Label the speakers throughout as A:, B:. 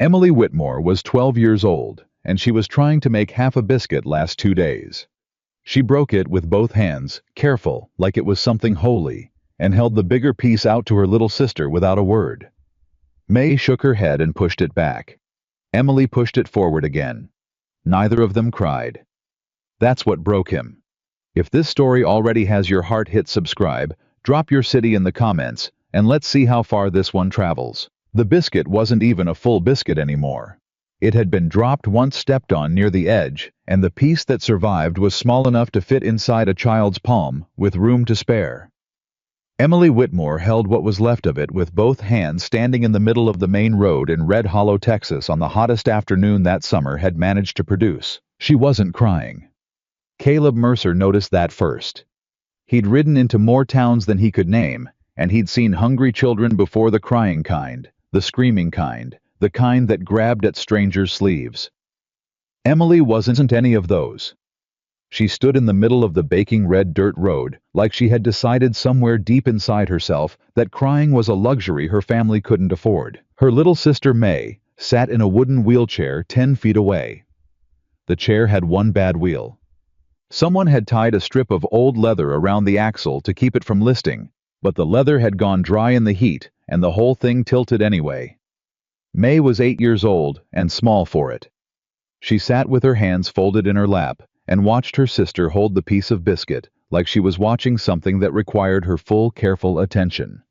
A: Emily Whitmore was 12 years old, and she was trying to make half a biscuit last 2 days. She broke it with both hands, careful, like it was something holy, and held the bigger piece out to her little sister without a word. May shook her head and pushed it back. Emily pushed it forward again. Neither of them cried. That's what broke him. If this story already has your heart, hit subscribe, drop your city in the comments, and let's see how far this one travels. The biscuit wasn't even a full biscuit anymore. It had been dropped once stepped on near the edge, and the piece that survived was small enough to fit inside a child's palm, with room to spare. Emily Whitmore held what was left of it with both hands, standing in the middle of the main road in Red Hollow, Texas on the hottest afternoon that summer had managed to produce. She wasn't crying. Caleb Mercer noticed that first. He'd ridden into more towns than he could name, and he'd seen hungry children before, the crying kind, the screaming kind, the kind that grabbed at strangers' sleeves. Emily wasn't any of those. She stood in the middle of the baking red dirt road, like she had decided somewhere deep inside herself that crying was a luxury her family couldn't afford. Her little sister May sat in a wooden wheelchair 10 feet away. The chair had one bad wheel. Someone had tied a strip of old leather around the axle to keep it from listing, but the leather had gone dry in the heat, and the whole thing tilted anyway. May was 8 years old and small for it. She sat with her hands folded in her lap and watched her sister hold the piece of biscuit like she was watching something that required her full, careful attention.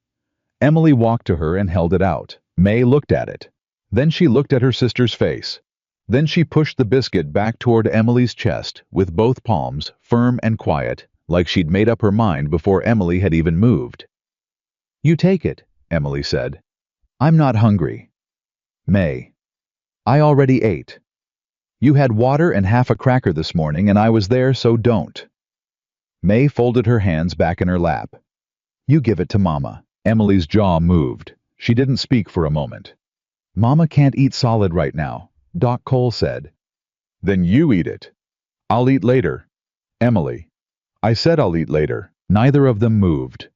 A: Emily walked to her and held it out. May looked at it. Then she looked at her sister's face. Then she pushed the biscuit back toward Emily's chest with both palms, firm and quiet, like she'd made up her mind before Emily had even moved. "You take it," Emily said. "I'm not hungry." May: "I already ate. You had water and half a cracker this morning, and I was there, so don't." May folded her hands back in her lap. "You give it to Mama." Emily's jaw moved. She didn't speak for a moment. "Mama can't eat solid right now," Doc Cole said. "Then you eat it." "I'll eat later." "Emily." "I said I'll eat later." Neither of them moved.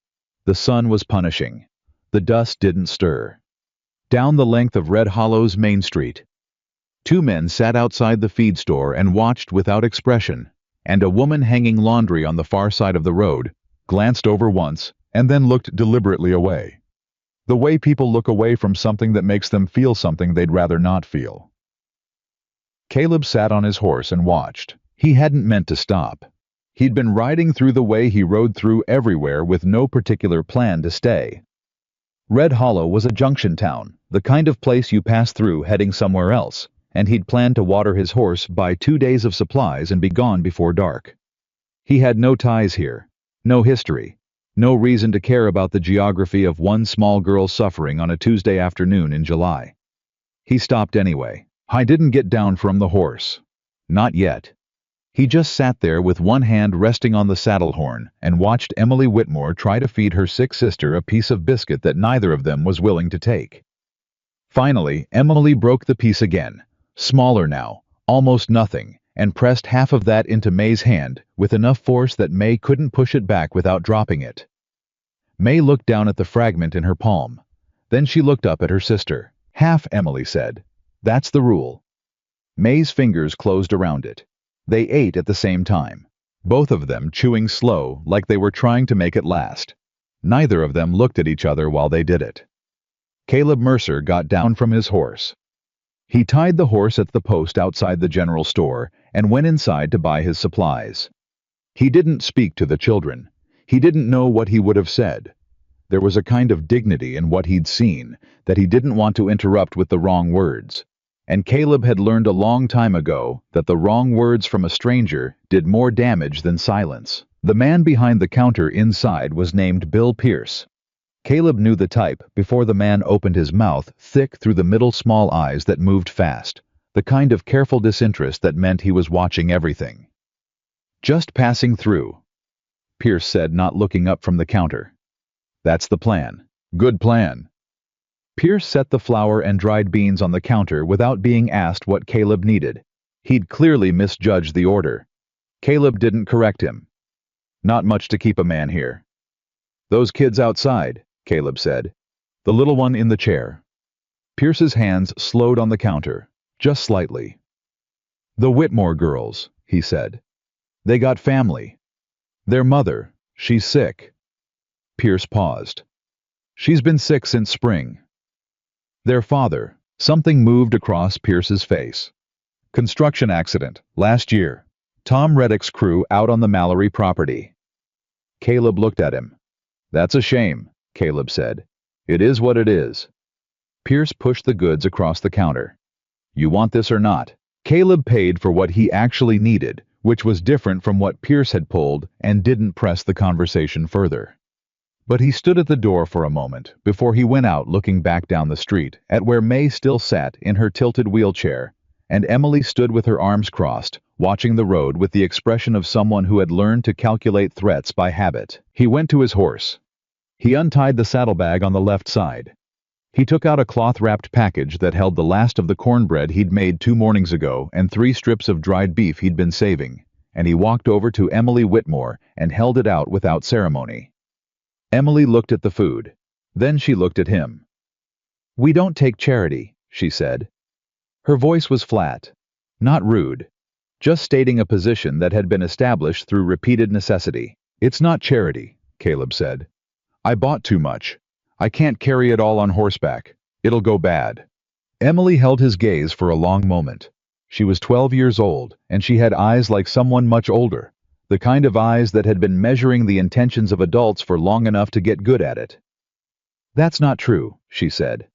A: The sun was punishing. The dust didn't stir. Down the length of Red Hollow's Main Street, 2 men sat outside the feed store and watched without expression, and a woman hanging laundry on the far side of the road glanced over once and then looked deliberately away. The way people look away from something that makes them feel something they'd rather not feel. Caleb sat on his horse and watched. He hadn't meant to stop. He'd been riding through the way he rode through everywhere with no particular plan to stay. Red Hollow was a junction town, the kind of place you pass through heading somewhere else, and he'd planned to water his horse, buy 2 days of supplies, and be gone before dark. He had no ties here, no history, no reason to care about the geography of one small girl suffering on a Tuesday afternoon in July. He stopped anyway. I didn't get down from the horse. Not yet. He just sat there with one hand resting on the saddle horn and watched Emily Whitmore try to feed her sick sister a piece of biscuit that neither of them was willing to take. Finally, Emily broke the piece again, smaller now, almost nothing, and pressed half of that into May's hand with enough force that May couldn't push it back without dropping it. May looked down at the fragment in her palm. Then she looked up at her sister. "Half," Emily said. "That's the rule." May's fingers closed around it. They ate at the same time, both of them chewing slow like they were trying to make it last. Neither of them looked at each other while they did it. Caleb Mercer got down from his horse. He tied the horse at the post outside the general store and went inside to buy his supplies. He didn't speak to the children. He didn't know what he would have said. There was a kind of dignity in what he'd seen that he didn't want to interrupt with the wrong words. And Caleb had learned a long time ago that the wrong words from a stranger did more damage than silence. The man behind the counter inside was named Bill Pierce. Caleb knew the type before the man opened his mouth thick through the middle small eyes that moved fast, the kind of careful disinterest that meant he was watching everything. "Just passing through," Pierce said, not looking up from the counter. "That's the plan." "Good plan." Pierce set the flour and dried beans on the counter without being asked what Caleb needed. He'd clearly misjudged the order. Caleb didn't correct him. "Not much to keep a man here." "Those kids outside," Caleb said. "The little one in the chair." Pierce's hands slowed on the counter, just slightly. "The Whitmore girls," he said. "They got family. Their mother, she's sick." Pierce paused. "She's been sick since spring." Their father, something moved across Pierce's face. "Construction accident, last year. Tom Reddick's crew out on the Mallory property." Caleb looked at him. "That's a shame," Caleb said. "It is what it is." Pierce pushed the goods across the counter. "You want this or not?" Caleb paid for what he actually needed, which was different from what Pierce had pulled, and didn't press the conversation further. But he stood at the door for a moment before he went out, looking back down the street at where May still sat in her tilted wheelchair, and Emily stood with her arms crossed, watching the road with the expression of someone who had learned to calculate threats by habit. He went to his horse. He untied the saddlebag on the left side. He took out a cloth-wrapped package that held the last of the cornbread he'd made 2 mornings ago and 3 strips of dried beef he'd been saving, and he walked over to Emily Whitmore and held it out without ceremony. Emily looked at the food. Then she looked at him. "We don't take charity," she said. Her voice was flat, not rude, just stating a position that had been established through repeated necessity. "It's not charity," Caleb said. "I bought too much. I can't carry it all on horseback. It'll go bad." Emily held his gaze for a long moment. She was 12 years old, and she had eyes like someone much older, the kind of eyes that had been measuring the intentions of adults for long enough to get good at it. "That's not true," she said.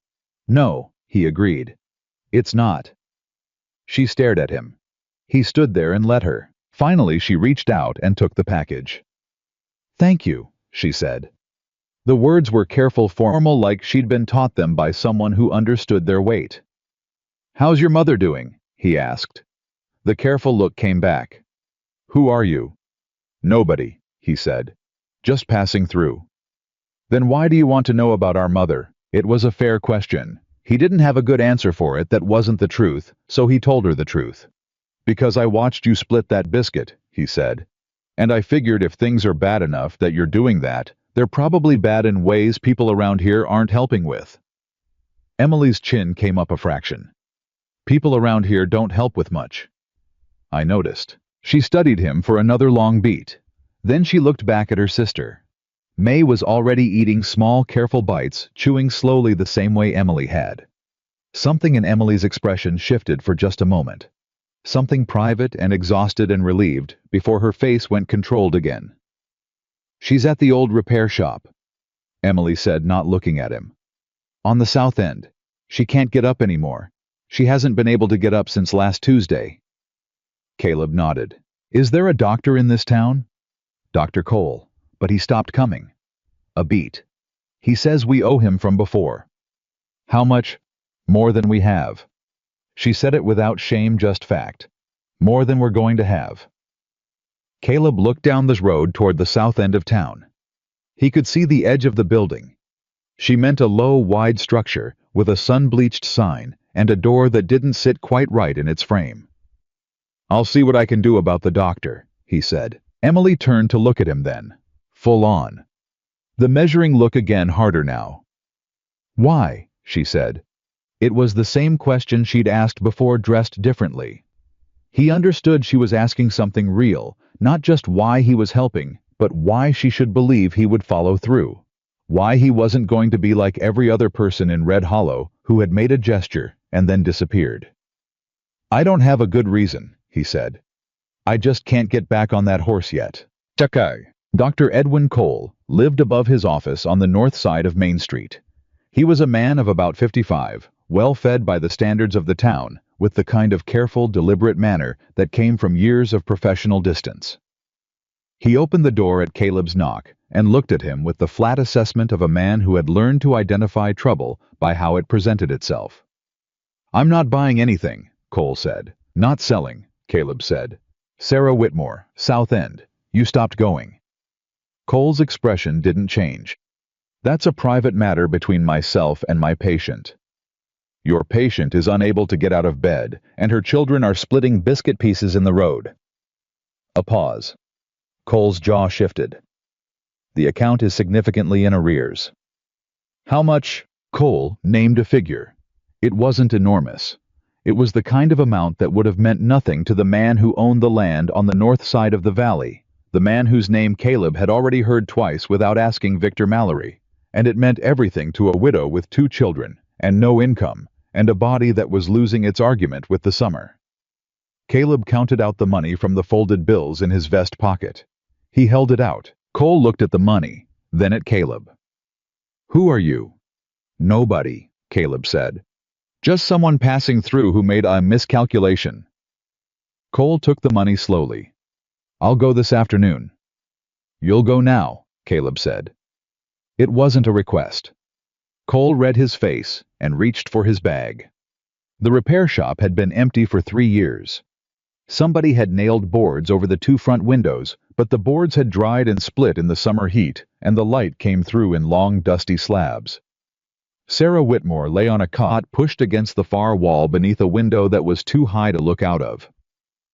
A: "No," he agreed. "It's not." She stared at him. He stood there and let her. Finally, she reached out and took the package. "Thank you," she said. The words were careful, formal, like she'd been taught them by someone who understood their weight. "How's your mother doing?" he asked. The careful look came back. "Who are you?" "Nobody," he said. "Just passing through." "Then why do you want to know about our mother?" It was a fair question. He didn't have a good answer for it that wasn't the truth, so he told her the truth. "Because I watched you split that biscuit," he said. "And I figured if things are bad enough that you're doing that, they're probably bad in ways people around here aren't helping with." Emily's chin came up a fraction. "People around here don't help with much." "I noticed." She studied him for another long beat. Then she looked back at her sister. May was already eating small, careful bites, chewing slowly the same way Emily had. Something in Emily's expression shifted for just a moment. Something private and exhausted and relieved, before her face went controlled again. "She's at the old repair shop," Emily said, not looking at him. "On the south end. She can't get up anymore. She hasn't been able to get up since last Tuesday." Caleb nodded. "Is there a doctor in this town?" "Dr. Cole, but he stopped coming." A beat. "He says we owe him from before." "How much?" "More than we have." She said it without shame, just fact. "More than we're going to have." Caleb looked down the road toward the south end of town. He could see the edge of the building. She meant a low, wide structure with a sun-bleached sign and a door that didn't sit quite right in its frame. "I'll see what I can do about the doctor," he said. Emily turned to look at him then, full on. The measuring look again, harder now. "Why?" she said. It was the same question she'd asked before, dressed differently. He understood she was asking something real, not just why he was helping, but why she should believe he would follow through. Why he wasn't going to be like every other person in Red Hollow who had made a gesture and then disappeared. "I don't have a good reason," he said. "I just can't get back on that horse yet." Chakai. Dr. Edwin Cole lived above his office on the north side of Main Street. He was a man of about 55, well-fed by the standards of the town, with the kind of careful, deliberate manner that came from years of professional distance. He opened the door at Caleb's knock and looked at him with the flat assessment of a man who had learned to identify trouble by how it presented itself. "I'm not buying anything," Cole said. "Not selling," Caleb said. "Sarah Whitmore, South End. You stopped going." Cole's expression didn't change. "That's a private matter between myself and my patient." "Your patient is unable to get out of bed, and her children are splitting biscuit pieces in the road." A pause. Cole's jaw shifted. "The account is significantly in arrears." "How much?" Cole named a figure. It wasn't enormous. It was the kind of amount that would have meant nothing to the man who owned the land on the north side of the valley, the man whose name Caleb had already heard twice without asking Victor Mallory, and it meant everything to a widow with 2 children, and no income, and a body that was losing its argument with the summer. Caleb counted out the money from the folded bills in his vest pocket. He held it out. Cole looked at the money, then at Caleb. "Who are you?" "Nobody," Caleb said. "Just someone passing through who made a miscalculation." Cole took the money slowly. "I'll go this afternoon." "You'll go now," Caleb said. It wasn't a request. Cole read his face and reached for his bag. The repair shop had been empty for 3 years. Somebody had nailed boards over the 2 front windows, but the boards had dried and split in the summer heat, and the light came through in long, dusty slabs. Sarah Whitmore lay on a cot pushed against the far wall beneath a window that was too high to look out of.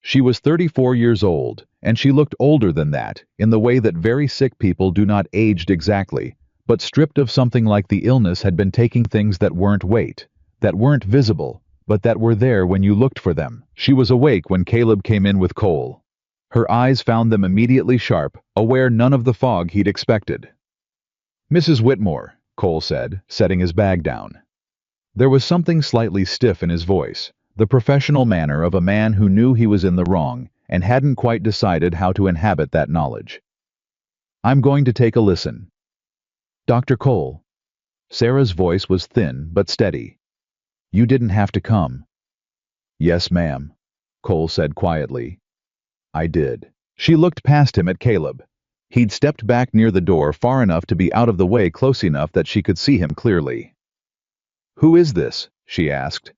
A: She was 34 years old, and she looked older than that, in the way that very sick people do not aged exactly, but stripped of something like the illness had been taking things that weren't weight, that weren't visible, but that were there when you looked for them. She was awake when Caleb came in with Cole. Her eyes found them immediately sharp, aware none of the fog he'd expected. "Mrs. Whitmore," Cole said, setting his bag down. There was something slightly stiff in his voice, the professional manner of a man who knew he was in the wrong and hadn't quite decided how to inhabit that knowledge. "I'm going to take a listen." "Dr. Cole." Sarah's voice was thin but steady. "You didn't have to come." "Yes, ma'am," Cole said quietly. "I did." She looked past him at Caleb. He'd stepped back near the door far enough to be out of the way close enough that she could see him clearly. "Who is this?" she asked.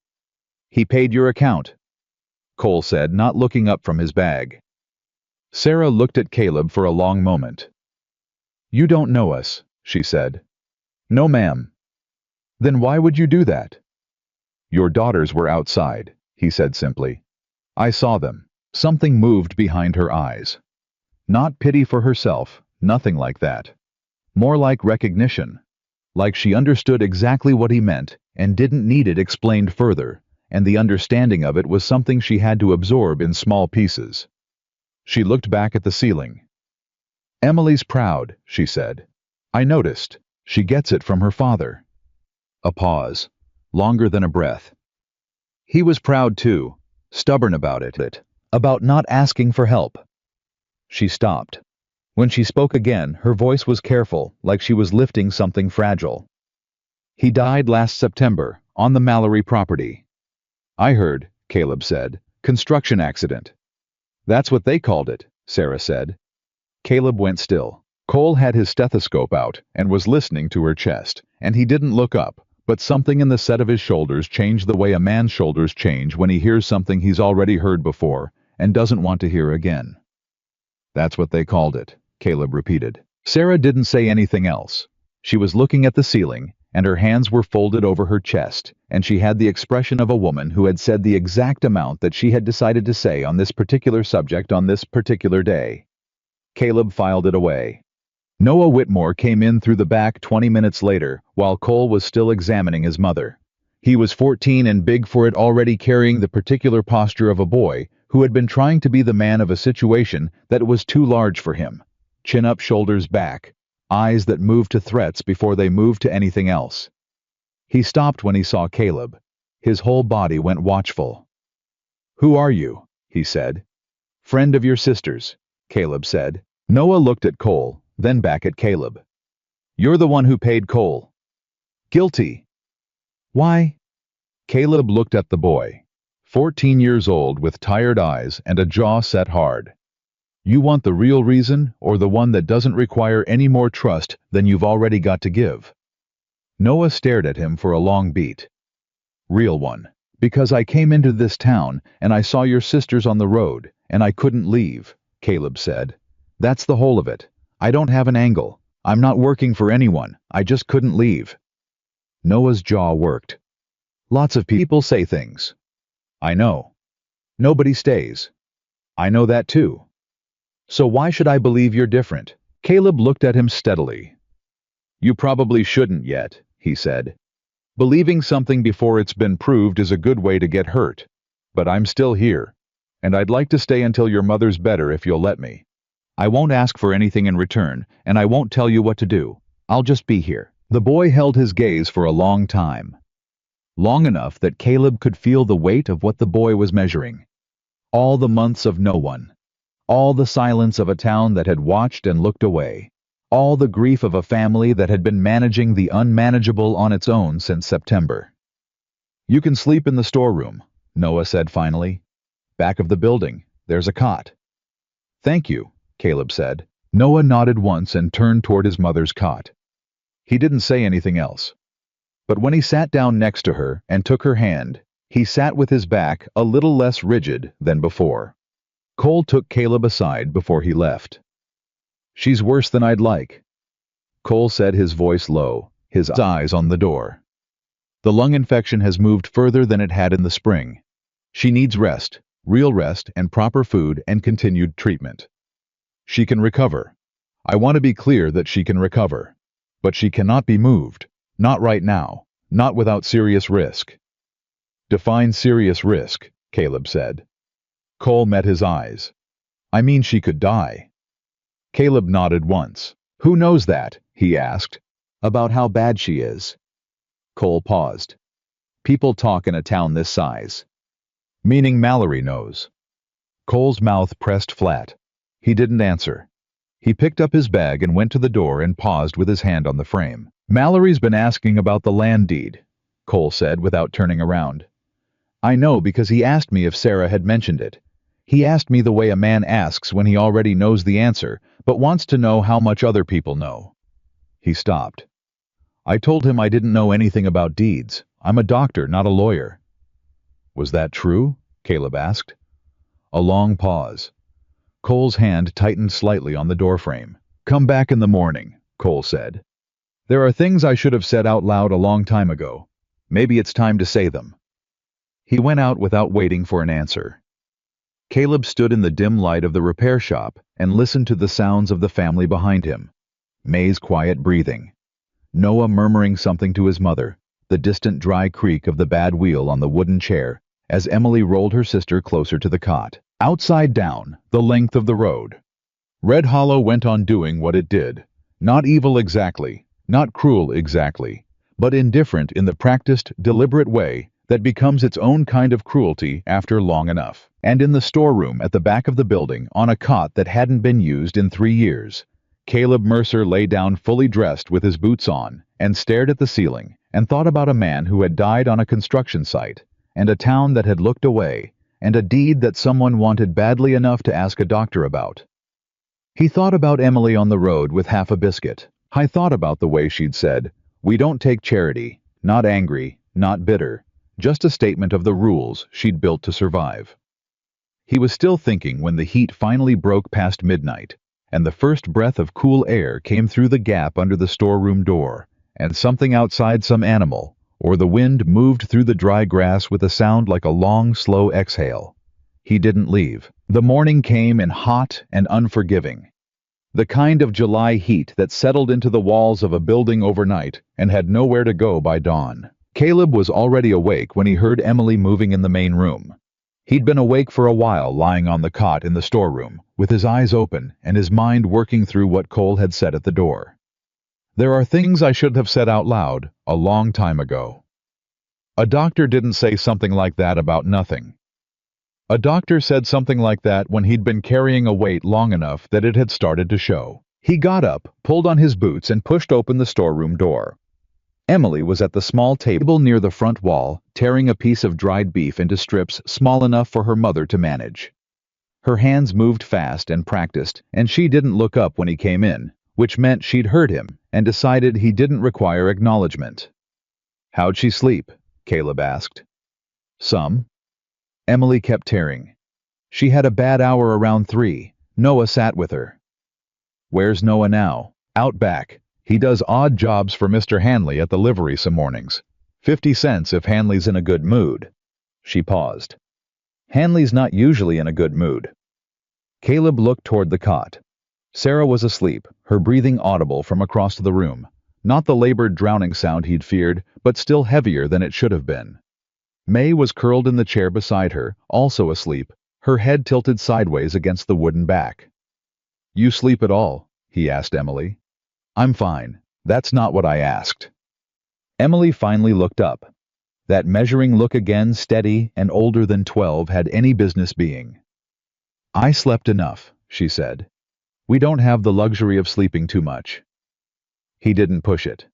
A: "He paid your account," Cole said, not looking up from his bag. Sarah looked at Caleb for a long moment. "You don't know us," she said. "No, ma'am." "Then why would you do that?" "Your daughters were outside," he said simply. "I saw them." Something moved behind her eyes. Not pity for herself, nothing like that. More like recognition. Like she understood exactly what he meant and didn't need it explained further, and the understanding of it was something she had to absorb in small pieces. She looked back at the ceiling. "Emily's proud," she said. "I noticed. She gets it from her father." A pause, longer than a breath. He was proud too, stubborn about it, about not asking for help. She stopped. When she spoke again, her voice was careful, like she was lifting something fragile. "He died last September, on the Mallory property." "I heard," Caleb said. "Construction accident." "That's what they called it," Sarah said. Caleb went still. Cole had his stethoscope out and was listening to her chest, and he didn't look up, but something in the set of his shoulders changed the way a man's shoulders change when he hears something he's already heard before and doesn't want to hear again. "That's what they called it," Caleb repeated. Sarah didn't say anything else. She was looking at the ceiling, and her hands were folded over her chest, and she had the expression of a woman who had said the exact amount that she had decided to say on this particular subject on this particular day. Caleb filed it away. Noah Whitmore came in through the back 20 minutes later, while Cole was still examining his mother. He was 14 and big for it, already carrying the particular posture of a boy who had been trying to be the man of a situation that was too large for him. Chin up, shoulders back, eyes that moved to threats before they moved to anything else. He stopped when he saw Caleb. His whole body went watchful. "Who are you?" he said. "Friend of your sister's," Caleb said. Noah looked at Cole, then back at Caleb. "You're the one who paid Cole." "Guilty." "Why?" Caleb looked at the boy. 14 years old with tired eyes and a jaw set hard. "You want the real reason or the one that doesn't require any more trust than you've already got to give?" Noah stared at him for a long beat. "Real one. Because I came into this town and I saw your sisters on the road and I couldn't leave," Caleb said. "That's the whole of it. I don't have an angle. I'm not working for anyone. I just couldn't leave." Noah's jaw worked. "Lots of people say things." "I know. Nobody stays." "I know that too. So why should I believe you're different?" Caleb looked at him steadily. "You probably shouldn't yet," he said. Believing something before it's been proved is a good way to get hurt. But I'm still here, and I'd like to stay until your mother's better if you'll let me. I won't ask for anything in return, and I won't tell you what to do. I'll just be here." The boy held his gaze for a long time. Long enough that Caleb could feel the weight of what the boy was measuring. All the months of no one. All the silence of a town that had watched and looked away. All the grief of a family that had been managing the unmanageable on its own since September. "You can sleep in the storeroom," Noah said finally. "Back of the building, there's a cot." "Thank you," Caleb said. Noah nodded once and turned toward his mother's cot. He didn't say anything else. But when he sat down next to her and took her hand, he sat with his back a little less rigid than before. Cole took Caleb aside before he left. "She's worse than I'd like," Cole said, his voice low, his eyes on the door. "The lung infection has moved further than it had in the spring. She needs rest, real rest, and proper food and continued treatment. She can recover. I want to be clear that she can recover. But she cannot be moved. Not right now. Not without serious risk." "Define serious risk," Caleb said. Cole met his eyes. "I mean she could die." Caleb nodded once. "Who knows that?" he asked. "About how bad she is." Cole paused. "People talk in a town this size." "Meaning Mallory knows." Cole's mouth pressed flat. He didn't answer. He picked up his bag and went to the door and paused with his hand on the frame. "Mallory's been asking about the land deed," Cole said without turning around. "I know because he asked me if Sarah had mentioned it. He asked me the way a man asks when he already knows the answer, but wants to know how much other people know." He stopped. "I told him I didn't know anything about deeds. I'm a doctor, not a lawyer." "Was that true?" Caleb asked. A long pause. Cole's hand tightened slightly on the doorframe. "Come back in the morning," Cole said. "There are things I should have said out loud a long time ago. Maybe it's time to say them." He went out without waiting for an answer. Caleb stood in the dim light of the repair shop and listened to the sounds of the family behind him. May's quiet breathing. Noah murmuring something to his mother, the distant dry creak of the bad wheel on the wooden chair as Emily rolled her sister closer to the cot. Outside down, the length of the road. Red Hollow went on doing what it did. Not evil exactly, not cruel exactly, but indifferent in the practiced, deliberate way that becomes its own kind of cruelty after long enough. And in the storeroom at the back of the building, on a cot that hadn't been used in 3 years, Caleb Mercer lay down fully dressed with his boots on and stared at the ceiling and thought about a man who had died on a construction site and a town that had looked away and a deed that someone wanted badly enough to ask a doctor about. He thought about Emily on the road with half a biscuit. I thought about the way she'd said, "We don't take charity, not angry, not bitter, just a statement of the rules she'd built to survive." He was still thinking when the heat finally broke past midnight, and the first breath of cool air came through the gap under the storeroom door, and something outside, some animal, or the wind moved through the dry grass with a sound like a long, slow exhale. He didn't leave. The morning came in hot and unforgiving. The kind of July heat that settled into the walls of a building overnight and had nowhere to go by dawn. Caleb was already awake when he heard Emily moving in the main room. He'd been awake for a while, lying on the cot in the storeroom, with his eyes open and his mind working through what Cole had said at the door. "There are things I should have said out loud a long time ago." A doctor didn't say something like that about nothing. A doctor said something like that when he'd been carrying a weight long enough that it had started to show. He got up, pulled on his boots, and pushed open the storeroom door. Emily was at the small table near the front wall, tearing a piece of dried beef into strips small enough for her mother to manage. Her hands moved fast and practiced, and she didn't look up when he came in, which meant she'd heard him and decided he didn't require acknowledgement. "How'd she sleep?" Caleb asked. "Some." Emily kept tearing. "She had a bad hour around 3. Noah sat with her." "Where's Noah now?" "Out back. He does odd jobs for Mr. Hanley at the livery some mornings. 50 cents if Hanley's in a good mood." She paused. "Hanley's not usually in a good mood." Caleb looked toward the cot. Sarah was asleep, her breathing audible from across the room. Not the labored drowning sound he'd feared, but still heavier than it should have been. May was curled in the chair beside her, also asleep, her head tilted sideways against the wooden back. "You sleep at all?" he asked Emily. "I'm fine. That's not what I asked." Emily finally looked up. That measuring look again, steady and older than 12 had any business being. "I slept enough," she said. "We don't have the luxury of sleeping too much." He didn't push it.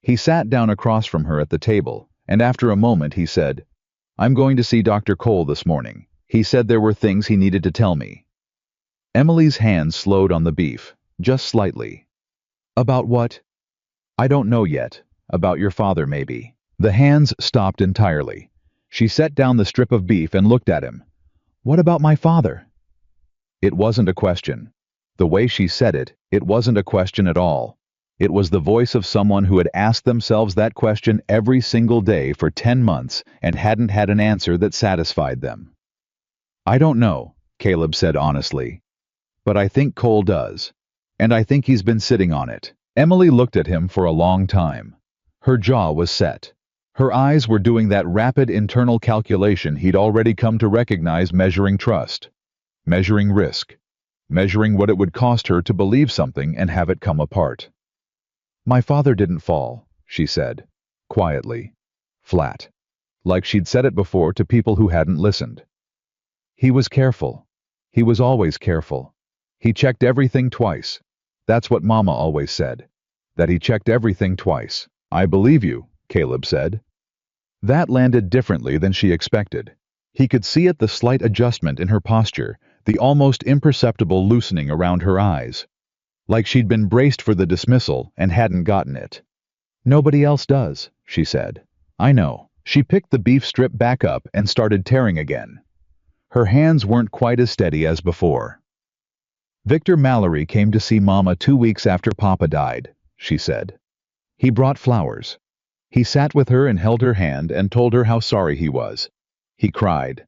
A: He sat down across from her at the table, and after a moment he said, "I'm going to see Dr. Cole this morning. He said there were things he needed to tell me." Emily's hand slowed on the beef, just slightly. "About what?" "I don't know yet. About your father, maybe." The hands stopped entirely. She set down the strip of beef and looked at him. "What about my father?" It wasn't a question. The way she said it, it wasn't a question at all. It was the voice of someone who had asked themselves that question every single day for 10 months and hadn't had an answer that satisfied them. "I don't know," Caleb said honestly. "But I think Cole does. And I think he's been sitting on it." Emily looked at him for a long time. Her jaw was set. Her eyes were doing that rapid internal calculation he'd already come to recognize, measuring trust, measuring risk, measuring what it would cost her to believe something and have it come apart. "My father didn't fall," she said, quietly, flat, like she'd said it before to people who hadn't listened. "He was careful. He was always careful. He checked everything twice. That's what Mama always said, that he checked everything twice." "I believe you," Caleb said. That landed differently than she expected. He could see it, the slight adjustment in her posture, the almost imperceptible loosening around her eyes. Like she'd been braced for the dismissal and hadn't gotten it. "Nobody else does," she said. "I know." She picked the beef strip back up and started tearing again. Her hands weren't quite as steady as before. "Victor Mallory came to see Mama 2 weeks after Papa died," she said. "He brought flowers. He sat with her and held her hand and told her how sorry he was. He cried."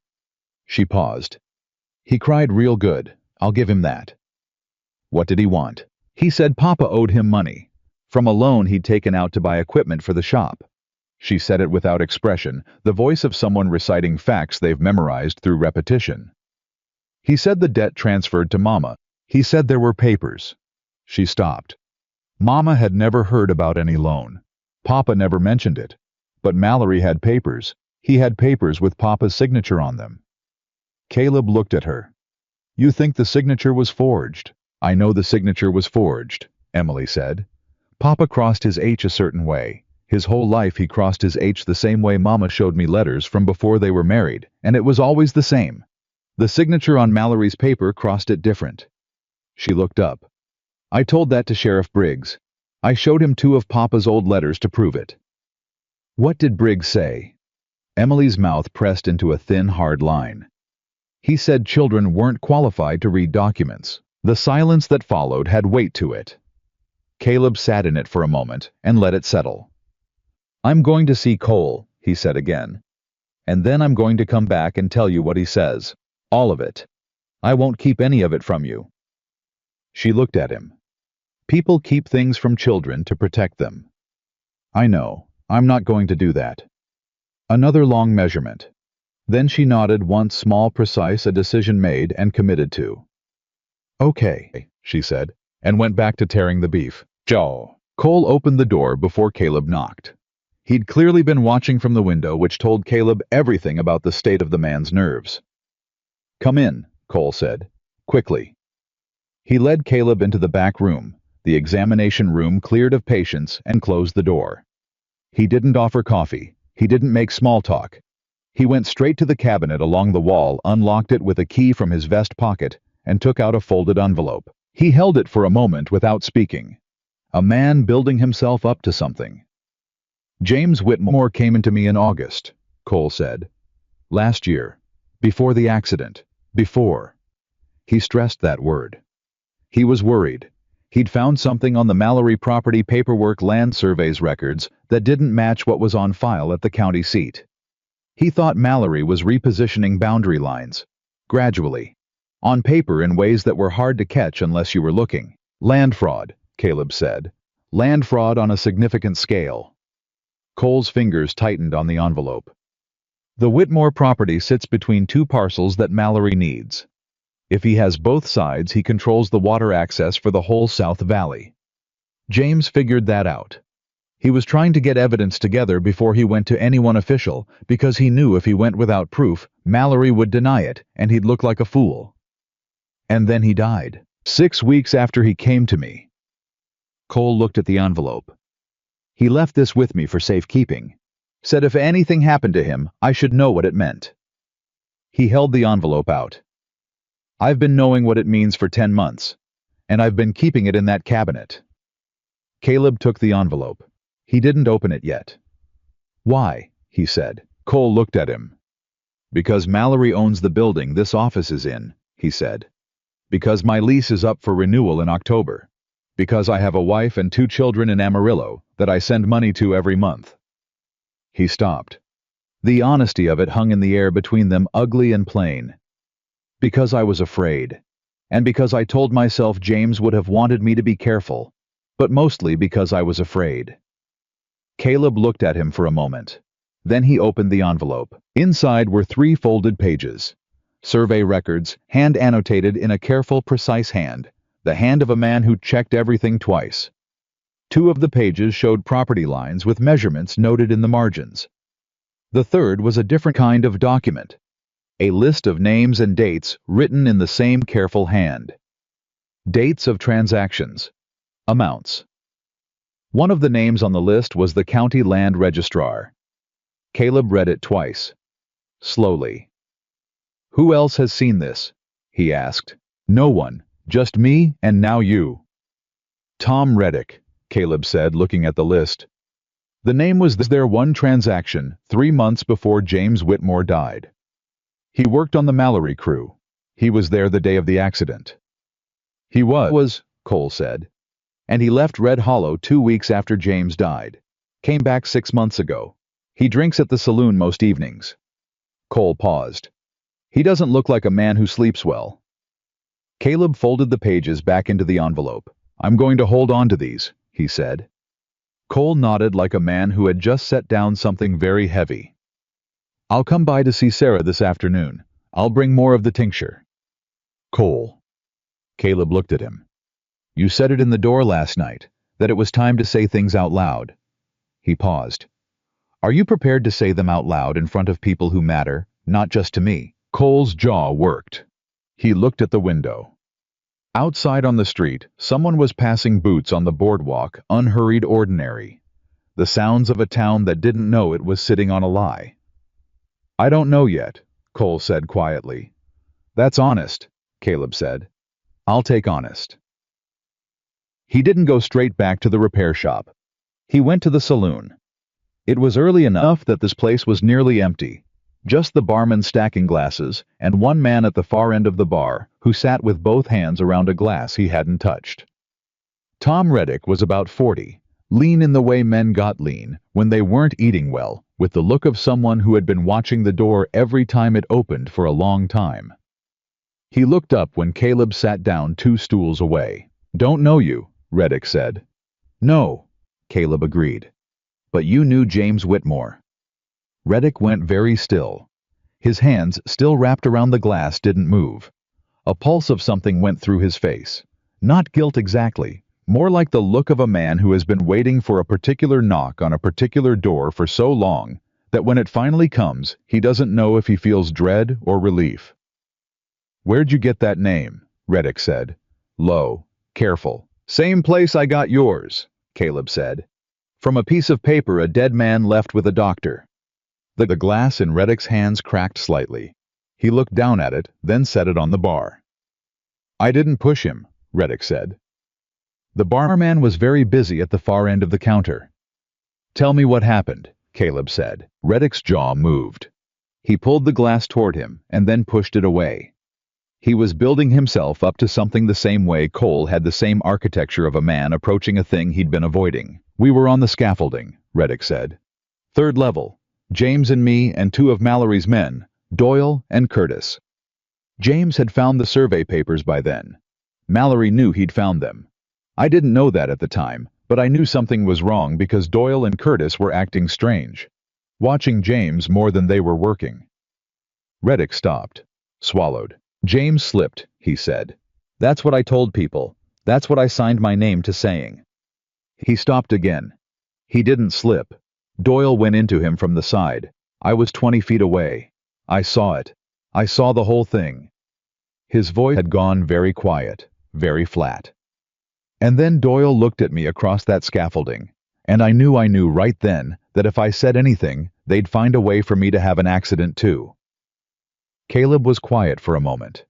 A: She paused. "He cried real good, I'll give him that." "What did he want?" "He said Papa owed him money, from a loan he'd taken out to buy equipment for the shop." She said it without expression, the voice of someone reciting facts they've memorized through repetition. "He said the debt transferred to Mama. He said there were papers." She stopped. Mama had never heard about any loan. Papa never mentioned it. But Mallory had papers. He had papers with Papa's signature on them. Caleb looked at her. "You think the signature was forged?" "I know the signature was forged," Emily said. "Papa crossed his H a certain way. His whole life he crossed his H the same way Mama showed me letters from before they were married, and it was always the same. The signature on Mallory's paper crossed it different." She looked up. "I told that to Sheriff Briggs. I showed him 2 of Papa's old letters to prove it." "What did Briggs say?" Emily's mouth pressed into a thin, hard line. "He said children weren't qualified to read documents." The silence that followed had weight to it. Caleb sat in it for a moment and let it settle. "I'm going to see Cole," he said again. "And then I'm going to come back and tell you what he says. All of it. I won't keep any of it from you." She looked at him. "People keep things from children to protect them." "I know. I'm not going to do that." Another long measurement. Then she nodded, once small, precise, a decision made and committed to. "Okay," she said, and went back to tearing the beef. "Joe." Cole opened the door before Caleb knocked. He'd clearly been watching from the window, which told Caleb everything about the state of the man's nerves. "Come in," Cole said, quickly. He led Caleb into the back room, the examination room cleared of patients, and closed the door. He didn't offer coffee. He didn't make small talk. He went straight to the cabinet along the wall, unlocked it with a key from his vest pocket, and took out a folded envelope. He held it for a moment without speaking. A man building himself up to something. "James Whitmore came into me in August," Cole said. "Last year. Before the accident. Before." He stressed that word. He was worried. He'd found something on the Mallory property paperwork, land surveys records, that didn't match what was on file at the county seat. He thought Mallory was repositioning boundary lines, gradually, on paper in ways that were hard to catch unless you were looking. "Land fraud," Caleb said. Land fraud on a significant scale. Cole's fingers tightened on the envelope. The Whitmore property sits between two parcels that Mallory needs. If he has both sides, he controls the water access for the whole South Valley. James figured that out. He was trying to get evidence together before he went to anyone official, because he knew if he went without proof, Mallory would deny it, and he'd look like a fool. And then he died. 6 weeks after he came to me. Cole looked at the envelope. He left this with me for safekeeping. Said if anything happened to him, I should know what it meant. He held the envelope out. I've been knowing what it means for 10 months, and I've been keeping it in that cabinet. Caleb took the envelope. He didn't open it yet. Why? He said. Cole looked at him. Because Mallory owns the building this office is in, he said. Because my lease is up for renewal in October. Because I have a wife and 2 children in Amarillo that I send money to every month. He stopped. The honesty of it hung in the air between them, ugly and plain. Because I was afraid. And because I told myself James would have wanted me to be careful. But mostly because I was afraid. Caleb looked at him for a moment. Then he opened the envelope. Inside were 3 folded pages. Survey records, hand-annotated in a careful, precise hand. The hand of a man who checked everything twice. 2 of the pages showed property lines with measurements noted in the margins. The third was a different kind of document. A list of names and dates written in the same careful hand. Dates of transactions. Amounts. One of the names on the list was the county land registrar. Caleb read it twice. Slowly. Who else has seen this? He asked. No one. Just me and now you. Tom Reddick, Caleb said, looking at the list. The name was there one transaction 3 months before James Whitmore died. He worked on the Mallory crew. He was there the day of the accident. He was, Cole said. And he left Red Hollow 2 weeks after James died. Came back 6 months ago. He drinks at the saloon most evenings. Cole paused. He doesn't look like a man who sleeps well. Caleb folded the pages back into the envelope. I'm going to hold on to these, he said. Cole nodded like a man who had just set down something very heavy. I'll come by to see Sarah this afternoon. I'll bring more of the tincture. Cole. Caleb looked at him. You said it in the door last night, that it was time to say things out loud. He paused. Are you prepared to say them out loud in front of people who matter, not just to me? Cole's jaw worked. He looked at the window. Outside on the street, someone was passing boots on the boardwalk, unhurried, ordinary. The sounds of a town that didn't know it was sitting on a lie. I don't know yet, Cole said quietly. That's honest, Caleb said. I'll take honest. He didn't go straight back to the repair shop. He went to the saloon. It was early enough that this place was nearly empty. Just the barman stacking glasses, and one man at the far end of the bar who sat with both hands around a glass he hadn't touched. Tom Reddick was about 40, lean in the way men got lean when they weren't eating well, with the look of someone who had been watching the door every time it opened for a long time. He looked up when Caleb sat down 2 stools away. Don't know you, Reddick said. No, Caleb agreed. But you knew James Whitmore. Reddick went very still. His hands, still wrapped around the glass, didn't move. A pulse of something went through his face. Not guilt exactly, more like the look of a man who has been waiting for a particular knock on a particular door for so long that when it finally comes, he doesn't know if he feels dread or relief. Where'd you get that name? Reddick said. Low, careful. Same place I got yours, Caleb said. From a piece of paper a dead man left with a doctor. The glass in Reddick's hands cracked slightly. He looked down at it, then set it on the bar. I didn't push him, Reddick said. The barman was very busy at the far end of the counter. Tell me what happened, Caleb said. Reddick's jaw moved. He pulled the glass toward him and then pushed it away. He was building himself up to something the same way Cole had the same architecture of a man approaching a thing he'd been avoiding. We were on the scaffolding, Reddick said. 3rd level. James and me and 2 of Mallory's men, Doyle and Curtis. James had found the survey papers by then. Mallory knew he'd found them. I didn't know that at the time, But I knew something was wrong because Doyle and Curtis were acting strange, watching James more than they were working. Reddick stopped, swallowed. James slipped, he said. That's what I told people. That's what I signed my name to saying. He stopped again. He didn't slip. Doyle went into him from the side. I was 20 feet away. I saw it. I saw the whole thing. His voice had gone very quiet, very flat. And then Doyle looked at me across that scaffolding, and I knew right then that if I said anything, they'd find a way for me to have an accident too. Caleb was quiet for a moment.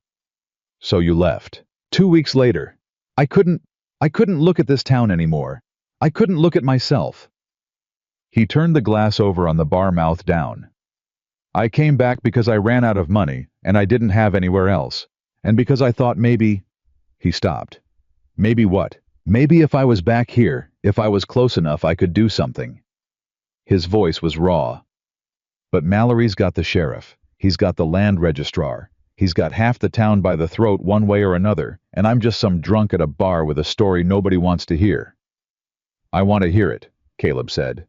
A: So you left. 2 weeks later. I couldn't look at this town anymore. I couldn't look at myself. He turned the glass over on the bar, mouth down. I came back because I ran out of money, and I didn't have anywhere else. And because I thought maybe... He stopped. Maybe what? Maybe if I was back here, if I was close enough, I could do something. His voice was raw. But Mallory's got the sheriff. He's got the land registrar. He's got half the town by the throat one way or another, and I'm just some drunk at a bar with a story nobody wants to hear. I want to hear it, Caleb said.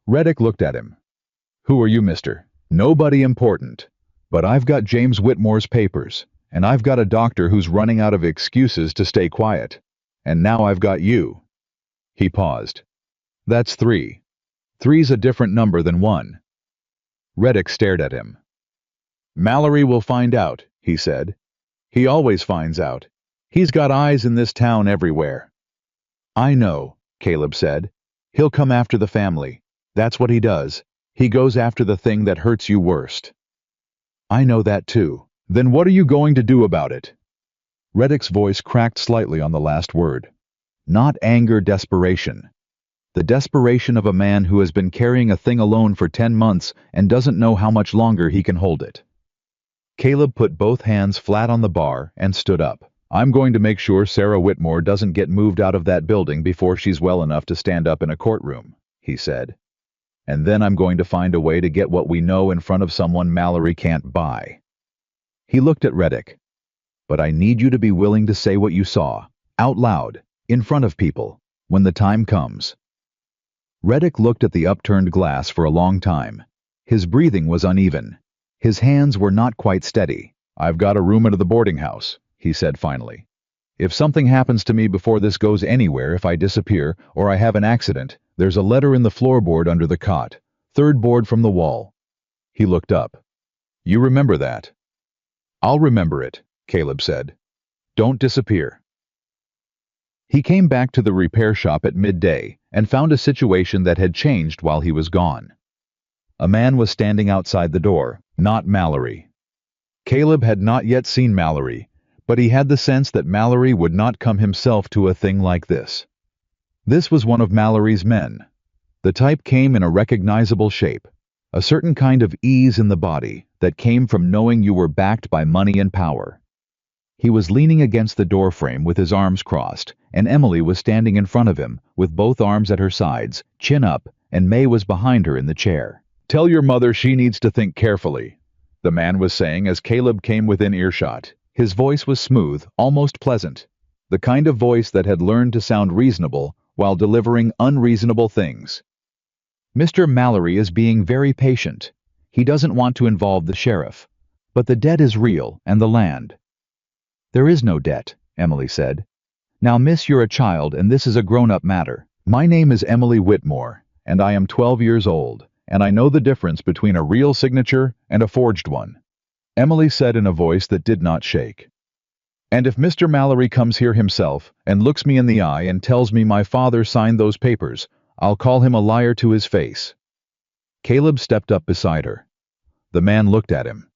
A: Reddick looked at him. Who are you, mister? Nobody important. But I've got James Whitmore's papers, and I've got a doctor who's running out of excuses to stay quiet. And now I've got you. He paused. That's 3. 3's a different number than 1. Reddick stared at him. Mallory will find out, he said. He always finds out. He's got eyes in this town everywhere. I know, Caleb said. He'll come after the family. That's what he does. He goes after the thing that hurts you worst. I know that too. Then what are you going to do about it? Reddick's voice cracked slightly on the last word. Not anger, desperation. The desperation of a man who has been carrying a thing alone for 10 months and doesn't know how much longer he can hold it. Caleb put both hands flat on the bar and stood up. I'm going to make sure Sarah Whitmore doesn't get moved out of that building before she's well enough to stand up in a courtroom, he said. And then I'm going to find a way to get what we know in front of someone Mallory can't buy. He looked at Reddick. But I need you to be willing to say what you saw, out loud, in front of people, when the time comes. Reddick looked at the upturned glass for a long time. His breathing was uneven. His hands were not quite steady. I've got a room at the boarding house, he said finally. If something happens to me before this goes anywhere, if I disappear or I have an accident, there's a letter in the floorboard under the cot, 3rd board from the wall. He looked up. You remember that? I'll remember it, Caleb said. Don't disappear. He came back to the repair shop at midday and found a situation that had changed while he was gone. A man was standing outside the door, not Mallory. Caleb had not yet seen Mallory, but he had the sense that Mallory would not come himself to a thing like this. This was one of Mallory's men. The type came in a recognizable shape, a certain kind of ease in the body that came from knowing you were backed by money and power. He was leaning against the doorframe with his arms crossed, and Emily was standing in front of him with both arms at her sides, chin up, and May was behind her in the chair. Tell your mother she needs to think carefully, the man was saying as Caleb came within earshot. His voice was smooth, almost pleasant, the kind of voice that had learned to sound reasonable while delivering unreasonable things. Mr. Mallory is being very patient. He doesn't want to involve the sheriff. But the debt is real, and the land. There is no debt, Emily said. Now, miss, you're a child, and this is a grown-up matter. My name is Emily Whitmore, and I am 12 years old, and I know the difference between a real signature and a forged one. Emily said in a voice that did not shake. And if Mr. Mallory comes here himself and looks me in the eye and tells me my father signed those papers, I'll call him a liar to his face. Caleb stepped up beside her. The man looked at him.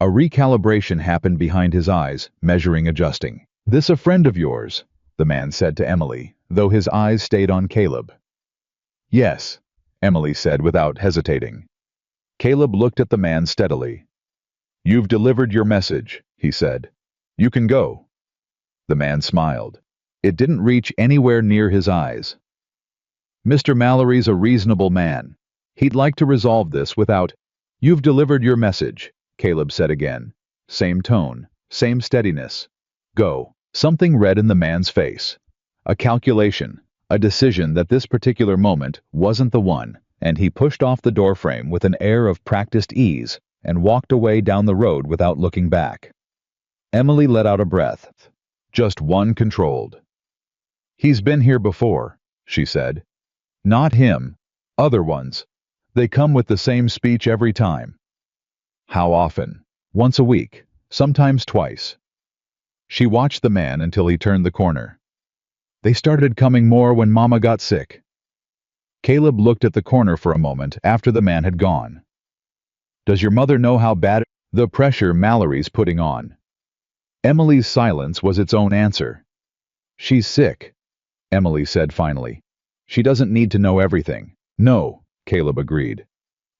A: A recalibration happened behind his eyes, measuring, adjusting. This a friend of yours? The man said to Emily, though his eyes stayed on Caleb. Yes, Emily said without hesitating. Caleb looked at the man steadily. You've delivered your message, he said. You can go. The man smiled. It didn't reach anywhere near his eyes. Mr. Mallory's a reasonable man. He'd like to resolve this without... You've delivered your message, Caleb said again. Same tone, same steadiness. Go. Something read in the man's face. A calculation, a decision that this particular moment wasn't the one, and he pushed off the doorframe with an air of practiced ease and walked away down the road without looking back. Emily let out a breath. Just one controlled. "He's been here before," she said. "Not him. Other ones. They come with the same speech every time." "How often?" "Once a week. Sometimes twice." She watched the man until he turned the corner. "They started coming more when Mama got sick." Caleb looked at the corner for a moment after the man had gone. "Does your mother know how bad the pressure Mallory's putting on?" Emily's silence was its own answer. "She's sick," Emily said finally. "She doesn't need to know everything." "No," Caleb agreed.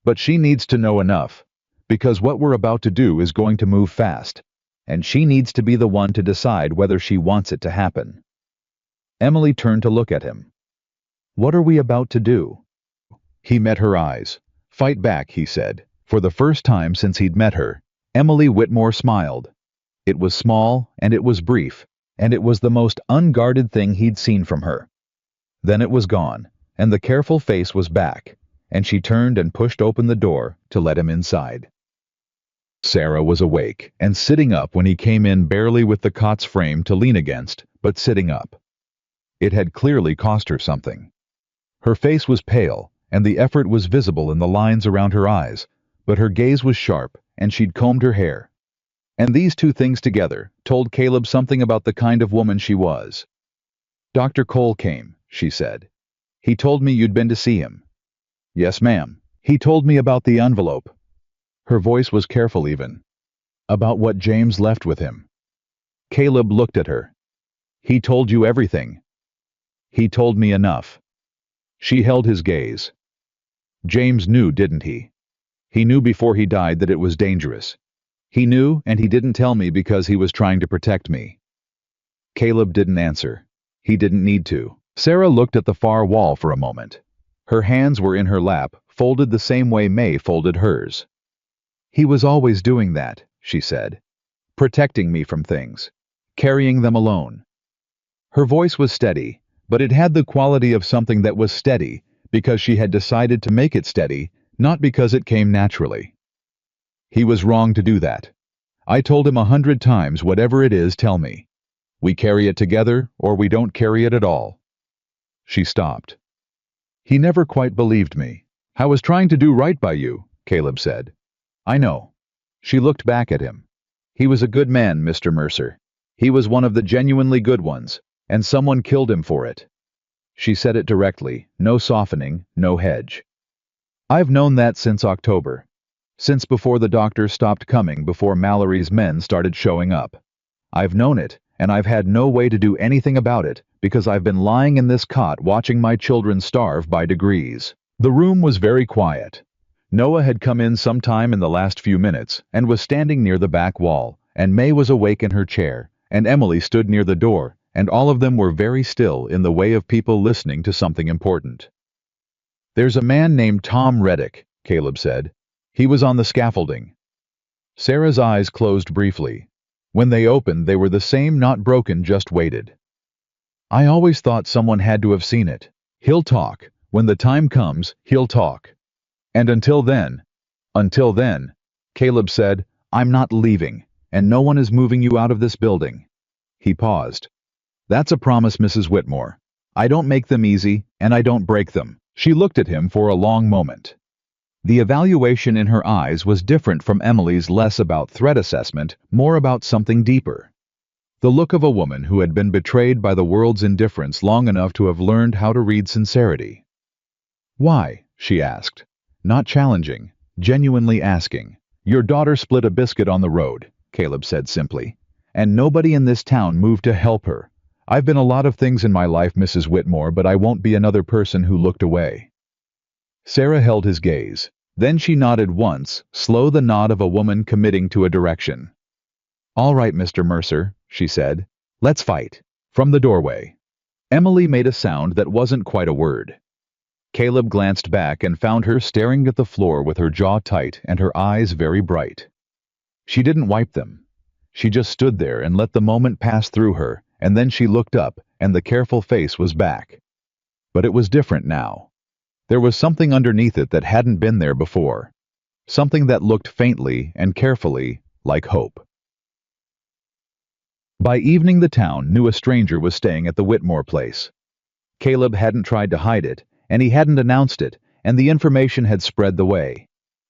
A: "But she needs to know enough, because what we're about to do is going to move fast, and she needs to be the one to decide whether she wants it to happen." Emily turned to look at him. "What are we about to do?" He met her eyes. "Fight back," he said. For the first time since he'd met her, Emily Whitmore smiled. It was small, and it was brief, and it was the most unguarded thing he'd seen from her. Then it was gone, and the careful face was back, and she turned and pushed open the door to let him inside. Sarah was awake and sitting up when he came in, barely with the cot's frame to lean against, but sitting up. It had clearly cost her something. Her face was pale, and the effort was visible in the lines around her eyes, but her gaze was sharp, and she'd combed her hair. And these two things together told Caleb something about the kind of woman she was. "Dr. Cole came," she said. "He told me you'd been to see him." "Yes, ma'am. He told me about the envelope." Her voice was careful even. "About what James left with him." Caleb looked at her. "He told you everything." "He told me enough." She held his gaze. "James knew, didn't he? He knew before he died that it was dangerous. He knew, and he didn't tell me because he was trying to protect me." Caleb didn't answer. He didn't need to. Sarah looked at the far wall for a moment. Her hands were in her lap, folded the same way May folded hers. "He was always doing that," she said. "Protecting me from things. Carrying them alone." Her voice was steady, but it had the quality of something that was steady because she had decided to make it steady, not because it came naturally. "He was wrong to do that. I told him 100 times, whatever it is, tell me. We carry it together, or we don't carry it at all." She stopped. "He never quite believed me. I was trying to do right by you," Caleb said. "I know." She looked back at him. "He was a good man, Mr. Mercer. He was one of the genuinely good ones, and someone killed him for it." She said it directly, no softening, no hedge. "I've known that since October. Since before the doctor stopped coming, before Mallory's men started showing up. I've known it, and I've had no way to do anything about it because I've been lying in this cot watching my children starve by degrees." The room was very quiet. Noah had come in sometime in the last few minutes and was standing near the back wall, and May was awake in her chair, and Emily stood near the door, and all of them were very still in the way of people listening to something important. "There's a man named Tom Reddick," Caleb said. "He was on the scaffolding." Sarah's eyes closed briefly. When they opened, they were the same, not broken, just weighted. "I always thought someone had to have seen it. He'll talk. When the time comes, he'll talk. And until then," Caleb said, "I'm not leaving, and no one is moving you out of this building." He paused. "That's a promise, Mrs. Whitmore. I don't make them easy, and I don't break them." She looked at him for a long moment. The evaluation in her eyes was different from Emily's, less about threat assessment, more about something deeper. The look of a woman who had been betrayed by the world's indifference long enough to have learned how to read sincerity. "Why?" she asked. Not challenging, genuinely asking. "Your daughter split a biscuit on the road," Caleb said simply. "And nobody in this town moved to help her. I've been a lot of things in my life, Mrs. Whitmore, but I won't be another person who looked away." Sarah held his gaze. Then she nodded once, slow, the nod of a woman committing to a direction. "All right, Mr. Mercer," she said. "Let's fight." From the doorway, Emily made a sound that wasn't quite a word. Caleb glanced back and found her staring at the floor with her jaw tight and her eyes very bright. She didn't wipe them. She just stood there and let the moment pass through her, and then she looked up, and the careful face was back. But it was different now. There was something underneath it that hadn't been there before. Something that looked faintly and carefully like hope. By evening, the town knew a stranger was staying at the Whitmore place. Caleb hadn't tried to hide it, and he hadn't announced it, and the information had spread the way.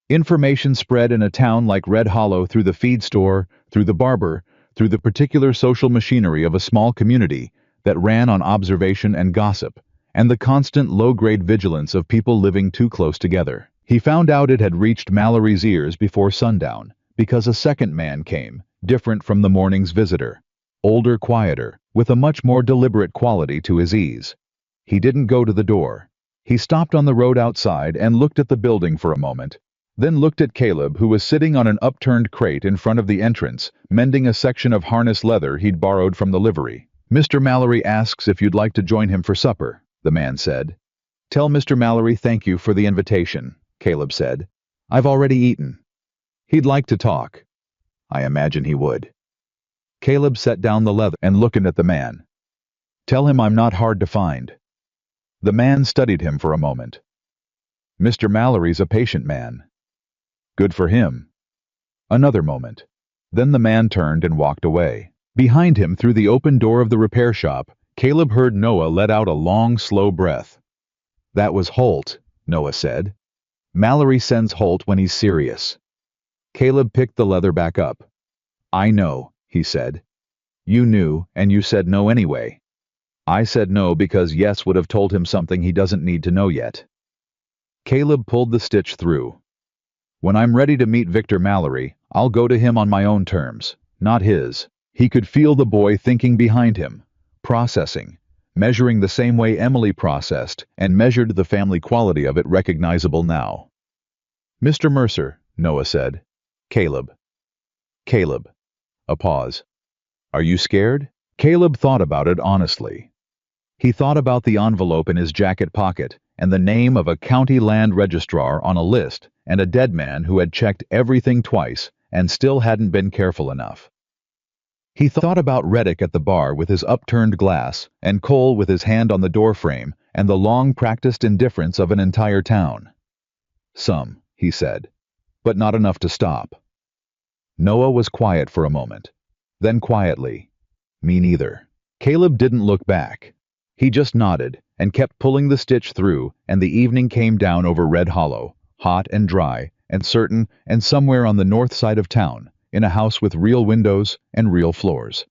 A: Information spread in a town like Red Hollow through the feed store, through the barber, through the particular social machinery of a small community that ran on observation and gossip, and the constant low-grade vigilance of people living too close together. He found out it had reached Mallory's ears before sundown, because a second man came, different from the morning's visitor. Older, quieter, with a much more deliberate quality to his ease. He didn't go to the door. He stopped on the road outside and looked at the building for a moment, then looked at Caleb, who was sitting on an upturned crate in front of the entrance, mending a section of harness leather he'd borrowed from the livery. "Mr. Mallory asks if you'd like to join him for supper," the man said. "Tell Mr. Mallory thank you for the invitation," Caleb said. "I've already eaten." "He'd like to talk." "I imagine he would." Caleb set down the leather and looked at the man. "Tell him I'm not hard to find." The man studied him for a moment. "Mr. Mallory's a patient man." "Good for him." Another moment. Then the man turned and walked away. Behind him, through the open door of the repair shop, Caleb heard Noah let out a long, slow breath. "That was Holt," Noah said. "Mallory sends Holt when he's serious." Caleb picked the leather back up. "I know," he said. "You knew, and you said no anyway." "I said no because yes would have told him something he doesn't need to know yet." Caleb pulled the stitch through. "When I'm ready to meet Victor Mallory, I'll go to him on my own terms, not his." He could feel the boy thinking behind him, processing, measuring the same way Emily processed and measured the family quality of it recognizable now. "Mr. Mercer," Noah said. "Caleb." "Caleb." A pause. "Are you scared?" Caleb thought about it honestly. He thought about the envelope in his jacket pocket and the name of a county land registrar on a list and a dead man who had checked everything twice and still hadn't been careful enough. He thought about Reddick at the bar with his upturned glass and Cole with his hand on the doorframe and the long-practiced indifference of an entire town. "Some," he said, "but not enough to stop." Noah was quiet for a moment. Then quietly, "Me neither." Caleb didn't look back. He just nodded and kept pulling the stitch through, and the evening came down over Red Hollow, hot and dry and certain, and somewhere on the north side of town, in a house with real windows and real floors.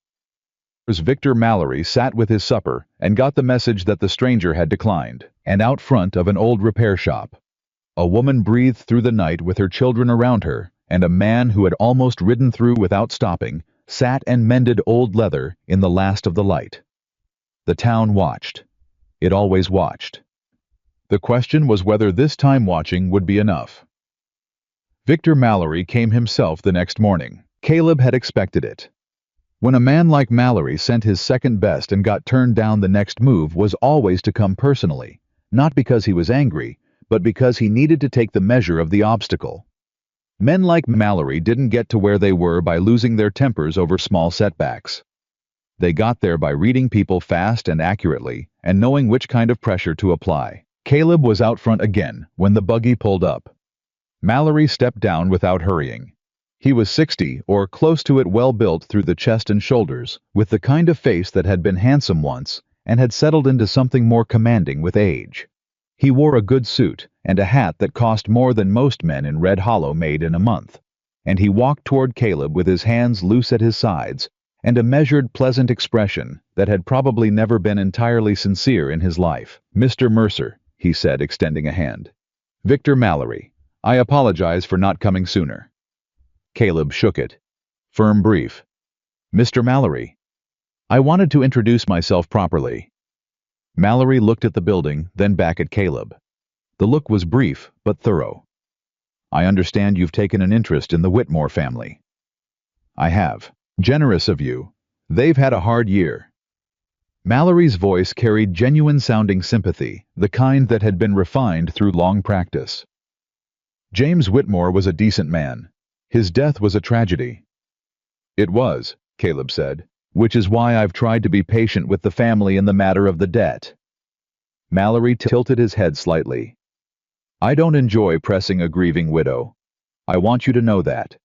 A: Victor Mallory sat with his supper and got the message that the stranger had declined, and out front of an old repair shop. A woman breathed through the night with her children around her, and a man who had almost ridden through without stopping sat and mended old leather in the last of the light. The town watched. It always watched. The question was whether this time watching would be enough. Victor Mallory came himself the next morning. Caleb had expected it. When a man like Mallory sent his second best and got turned down, the next move was always to come personally, not because he was angry, but because he needed to take the measure of the obstacle. Men like Mallory didn't get to where they were by losing their tempers over small setbacks. They got there by reading people fast and accurately and knowing which kind of pressure to apply. Caleb was out front again when the buggy pulled up. Mallory stepped down without hurrying. He was 60 or close to it, well built through the chest and shoulders, with the kind of face that had been handsome once and had settled into something more commanding with age. He wore a good suit and a hat that cost more than most men in Red Hollow made in a month, and he walked toward Caleb with his hands loose at his sides and a measured, pleasant expression that had probably never been entirely sincere in his life. "Mr. Mercer," he said, extending a hand. "Victor Mallory. I apologize for not coming sooner." Caleb shook it. Firm brief. "Mr. Mallory." "I wanted to introduce myself properly." Mallory looked at the building, then back at Caleb. The look was brief, but thorough. "I understand you've taken an interest in the Whitmore family." "I have." "Generous of you. They've had a hard year." Mallory's voice carried genuine-sounding sympathy, the kind that had been refined through long practice. "James Whitmore was a decent man. His death was a tragedy." "It was," Caleb said, "which is why I've tried to be patient with the family in the matter of the debt." Mallory tilted his head slightly. I don't enjoy pressing a grieving widow. I want you to know that.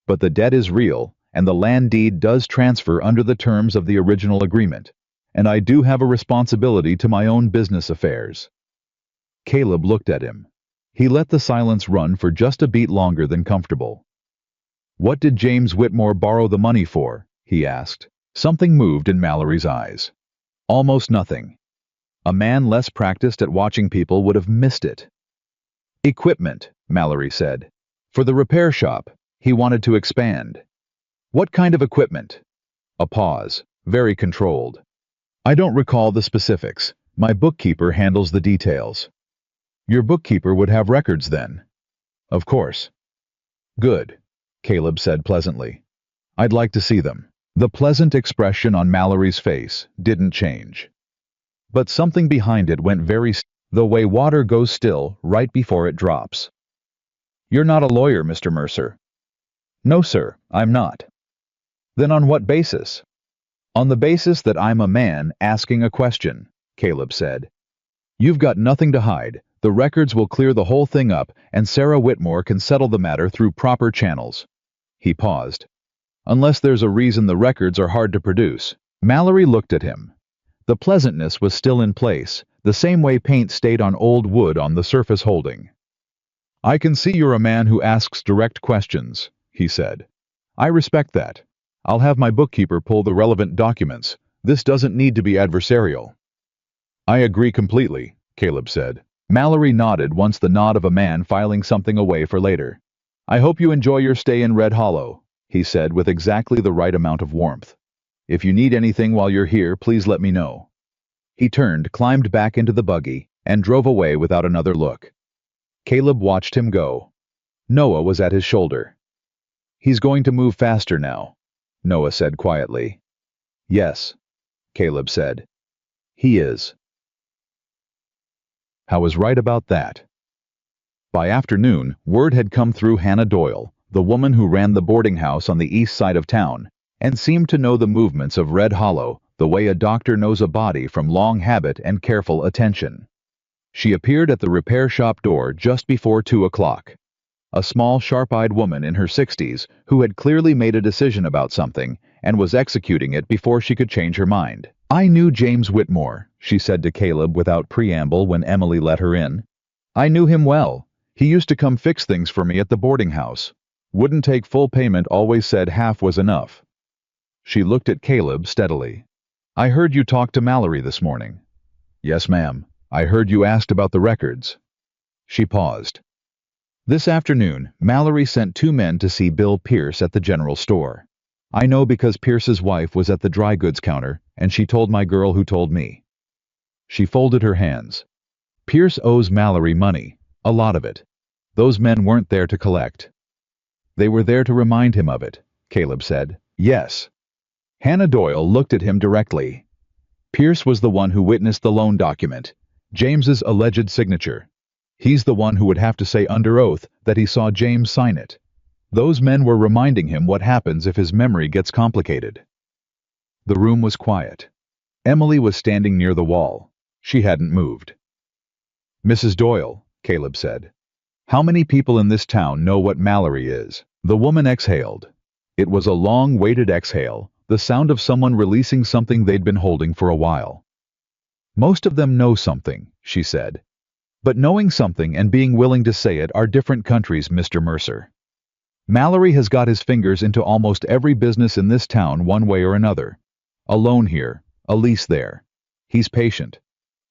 A: But the debt is real, and the land deed does transfer under the terms of the original agreement, and I do have a responsibility to my own business affairs. Caleb looked at him. He let the silence run for just a beat longer than comfortable. What did James Whitmore borrow the money for? He asked. Something moved in Mallory's eyes. Almost nothing. A man less practiced at watching people would have missed it. Equipment, Mallory said. For the repair shop, he wanted to expand. What kind of equipment? A pause, very controlled. I don't recall the specifics. My bookkeeper handles the details. Your bookkeeper would have records then. Of course. Good, Caleb said pleasantly. I'd like to see them. The pleasant expression on Mallory's face didn't change. But something behind it went very still, the way water goes still right before it drops. You're not a lawyer, Mr. Mercer. No, sir, I'm not. Then on what basis? On the basis that I'm a man asking a question, Caleb said. You've got nothing to hide. The records will clear the whole thing up, and Sarah Whitmore can settle the matter through proper channels. He paused. Unless there's a reason the records are hard to produce. Mallory looked at him. The pleasantness was still in place, the same way paint stayed on old wood on the surface holding. I can see you're a man who asks direct questions, he said. I respect that. I'll have my bookkeeper pull the relevant documents. This doesn't need to be adversarial. I agree completely, Caleb said. Mallory nodded once the nod of a man filing something away for later. I hope you enjoy your stay in Red Hollow, he said with exactly the right amount of warmth. If you need anything while you're here, please let me know. He turned, climbed back into the buggy, and drove away without another look. Caleb watched him go. Noah was at his shoulder. He's going to move faster now, Noah said quietly. Yes, Caleb said. He is. I was right about that. By afternoon, word had come through Hannah Doyle, the woman who ran the boarding house on the east side of town, and seemed to know the movements of Red Hollow the way a doctor knows a body from long habit and careful attention. She appeared at the repair shop door just before 2 o'clock. A small, sharp-eyed woman in her 60s who had clearly made a decision about something and was executing it before she could change her mind. I knew James Whitmore, she said to Caleb without preamble when Emily let her in. I knew him well. He used to come fix things for me at the boarding house. Wouldn't take full payment, always said half was enough. She looked at Caleb steadily. I heard you talk to Mallory this morning. Yes, ma'am. I heard you asked about the records. She paused. This afternoon, Mallory sent 2 men to see Bill Pierce at the general store. I know because Pierce's wife was at the dry goods counter, and she told my girl who told me. She folded her hands. Pierce owes Mallory money, a lot of it. Those men weren't there to collect. They were there to remind him of it, Caleb said. Yes. Hannah Doyle looked at him directly. Pierce was the one who witnessed the loan document, James's alleged signature. He's the one who would have to say under oath that he saw James sign it. Those men were reminding him what happens if his memory gets complicated. The room was quiet. Emily was standing near the wall. She hadn't moved. Mrs. Doyle, Caleb said. How many people in this town know what Mallory is? The woman exhaled. It was a long-waited exhale, the sound of someone releasing something they'd been holding for a while. Most of them know something, she said. But knowing something and being willing to say it are different countries, Mr. Mercer. Mallory has got his fingers into almost every business in this town one way or another. A loan here, a lease there. He's patient.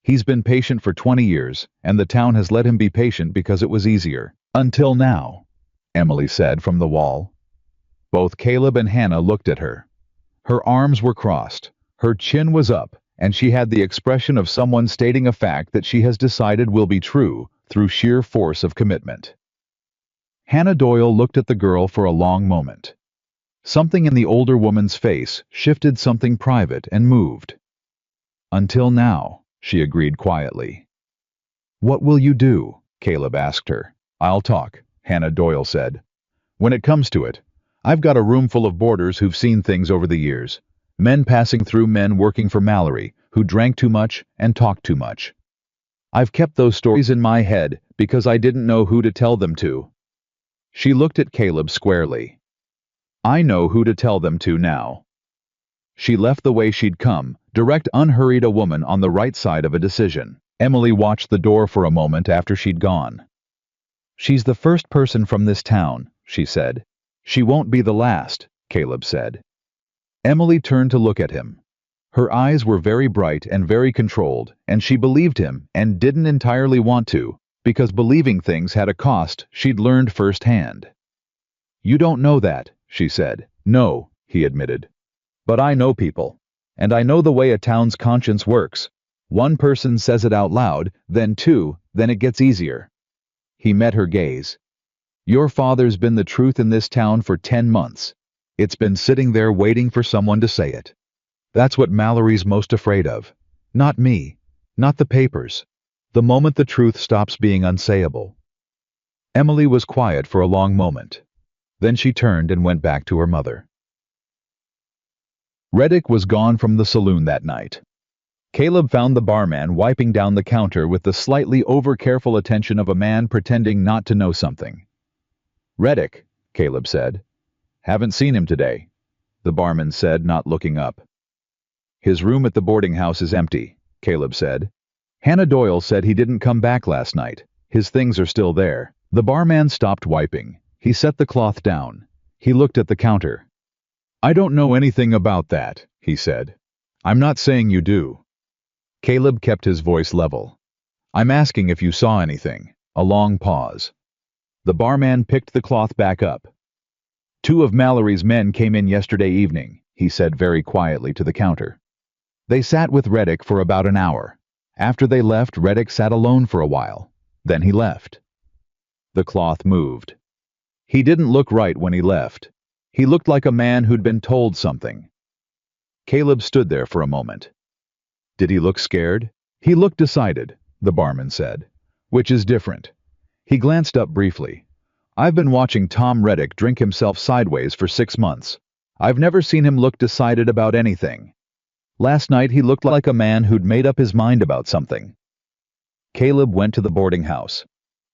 A: He's been patient for 20 years, and the town has let him be patient because it was easier. Until now, Emily said from the wall. Both Caleb and Hannah looked at her. Her arms were crossed, her chin was up, and she had the expression of someone stating a fact that she has decided will be true through sheer force of commitment. Hannah Doyle looked at the girl for a long moment. Something in the older woman's face shifted something private and moved. Until now, she agreed quietly. What will you do? Caleb asked her. I'll talk, Hannah Doyle said. When it comes to it, I've got a room full of boarders who've seen things over the years. Men passing through men working for Mallory, who drank too much and talked too much. I've kept those stories in my head because I didn't know who to tell them to. She looked at Caleb squarely. I know who to tell them to now. She left the way she'd come, direct, unhurried, a woman on the right side of a decision. Emily watched the door for a moment after she'd gone. She's the first person from this town, she said. She won't be the last, Caleb said. Emily turned to look at him. Her eyes were very bright and very controlled, and she believed him and didn't entirely want to, because believing things had a cost she'd learned firsthand. You don't know that, she said. No, he admitted. But I know people, and I know the way a town's conscience works. One person says it out loud, then two, then it gets easier. He met her gaze. Your father's been the truth in this town for 10 months. It's been sitting there waiting for someone to say it. That's what Mallory's most afraid of. Not me, not the papers. The moment the truth stops being unsayable. Emily was quiet for a long moment. Then she turned and went back to her mother. Reddick was gone from the saloon that night. Caleb found the barman wiping down the counter with the slightly over-careful attention of a man pretending not to know something. Reddick, Caleb said. Haven't seen him today, the barman said, not looking up. His room at the boarding house is empty, Caleb said. Hannah Doyle said he didn't come back last night. His things are still there. The barman stopped wiping. He set the cloth down. He looked at the counter. I don't know anything about that, he said. I'm not saying you do. Caleb kept his voice level. I'm asking if you saw anything. A long pause. The barman picked the cloth back up. 2 of Mallory's men came in yesterday evening, he said very quietly to the counter. They sat with Reddick for about an hour. After they left, Reddick sat alone for a while. Then he left. The cloth moved. He didn't look right when he left. He looked like a man who'd been told something. Caleb stood there for a moment. Did he look scared? He looked decided, the barman said, which is different. He glanced up briefly. I've been watching Tom Reddick drink himself sideways for 6 months. I've never seen him look decided about anything. Last night he looked like a man who'd made up his mind about something. Caleb went to the boarding house.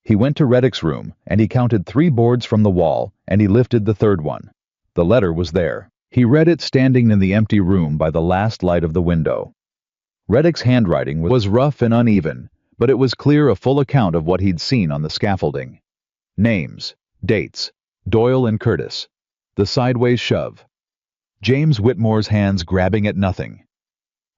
A: He went to Reddick's room, and he counted 3 boards from the wall, and he lifted the 3rd one. The letter was there. He read it standing in the empty room by the last light of the window. Reddick's handwriting was rough and uneven, but it was clear, a full account of what he'd seen on the scaffolding. Names, dates, Doyle and Curtis. The sideways shove. James Whitmore's hands grabbing at nothing.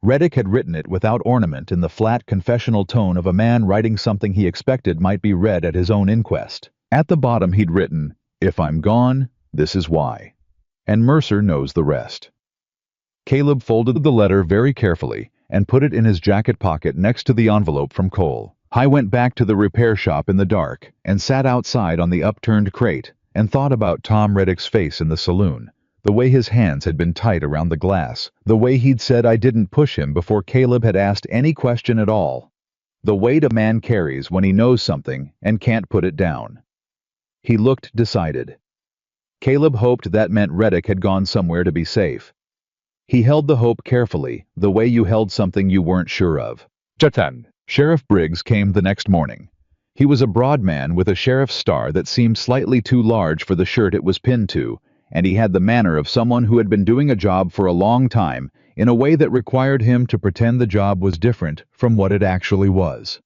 A: Reddick had written it without ornament, in the flat confessional tone of a man writing something he expected might be read at his own inquest. At the bottom he'd written, If I'm gone, this is why. And Mercer knows the rest. Caleb folded the letter very carefully and put it in his jacket pocket next to the envelope from Cole. I went back to the repair shop in the dark and sat outside on the upturned crate and thought about Tom Reddick's face in the saloon, the way his hands had been tight around the glass, the way he'd said I didn't push him before Caleb had asked any question at all, the weight a man carries when he knows something and can't put it down. He looked decided. Caleb hoped that meant Reddick had gone somewhere to be safe. He held the hope carefully, the way you held something you weren't sure of. Jatan. Sheriff Briggs came the next morning. He was a broad man with a sheriff's star that seemed slightly too large for the shirt it was pinned to, and he had the manner of someone who had been doing a job for a long time in a way that required him to pretend the job was different from what it actually was.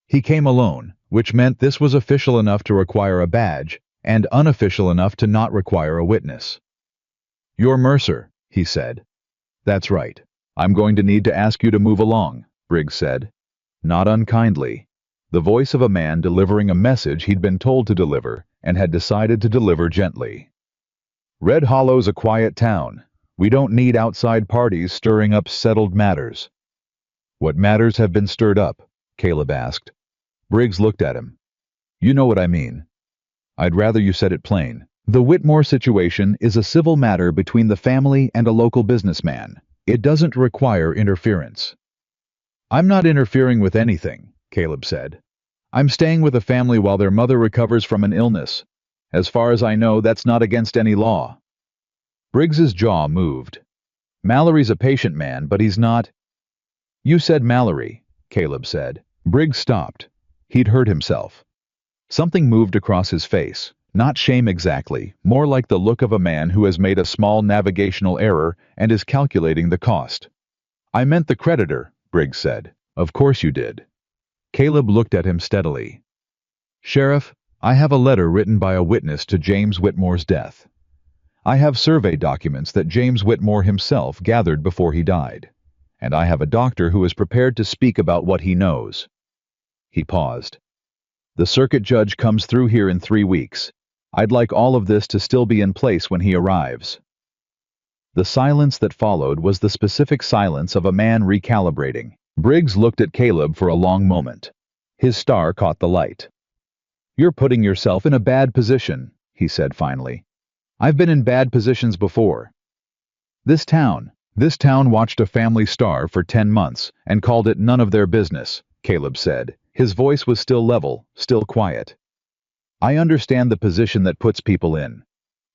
A: He came alone, which meant this was official enough to require a badge and unofficial enough to not require a witness. You're Mercer, he said. That's right. I'm going to need to ask you to move along, Briggs said. Not unkindly. The voice of a man delivering a message he'd been told to deliver and had decided to deliver gently. Red Hollow's a quiet town. We don't need outside parties stirring up settled matters. What matters have been stirred up? Caleb asked. Briggs looked at him. You know what I mean. I'd rather you said it plain. The Whitmore situation is a civil matter between the family and a local businessman. It doesn't require interference. I'm not interfering with anything, Caleb said. I'm staying with a family while their mother recovers from an illness. As far as I know, that's not against any law. Briggs's jaw moved. Mallory's a patient man, but he's not. You said Mallory, Caleb said. Briggs stopped. He'd hurt himself. Something moved across his face. Not shame exactly, more like the look of a man who has made a small navigational error and is calculating the cost. "I meant the creditor," Briggs said. "Of course you did." Caleb looked at him steadily. "Sheriff, I have a letter written by a witness to James Whitmore's death. I have survey documents that James Whitmore himself gathered before he died. And I have a doctor who is prepared to speak about what he knows." He paused. "The circuit judge comes through here in 3 weeks. I'd like all of this to still be in place when he arrives." The silence that followed was the specific silence of a man recalibrating. Briggs looked at Caleb for a long moment. His star caught the light. "You're putting yourself in a bad position," he said finally. "I've been in bad positions before. This town watched a family starve for 10 months and called it none of their business," Caleb said. His voice was still level, still quiet. "I understand the position that puts people in.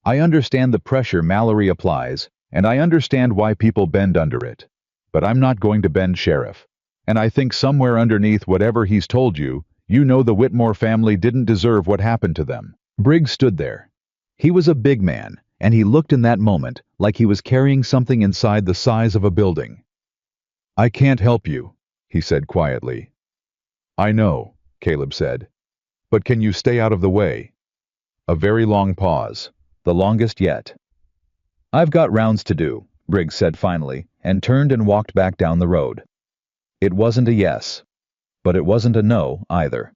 A: I understand the pressure Mallory applies, and I understand why people bend under it. But I'm not going to bend, Sheriff. And I think somewhere underneath whatever he's told you, you know the Whitmore family didn't deserve what happened to them." Briggs stood there. He was a big man, and he looked in that moment like he was carrying something inside the size of a building. "I can't help you," he said quietly. "I know," Caleb said. "But can you stay out of the way?" A very long pause, the longest yet. "I've got rounds to do," Briggs said finally, and turned and walked back down the road. It wasn't a yes, but it wasn't a no either.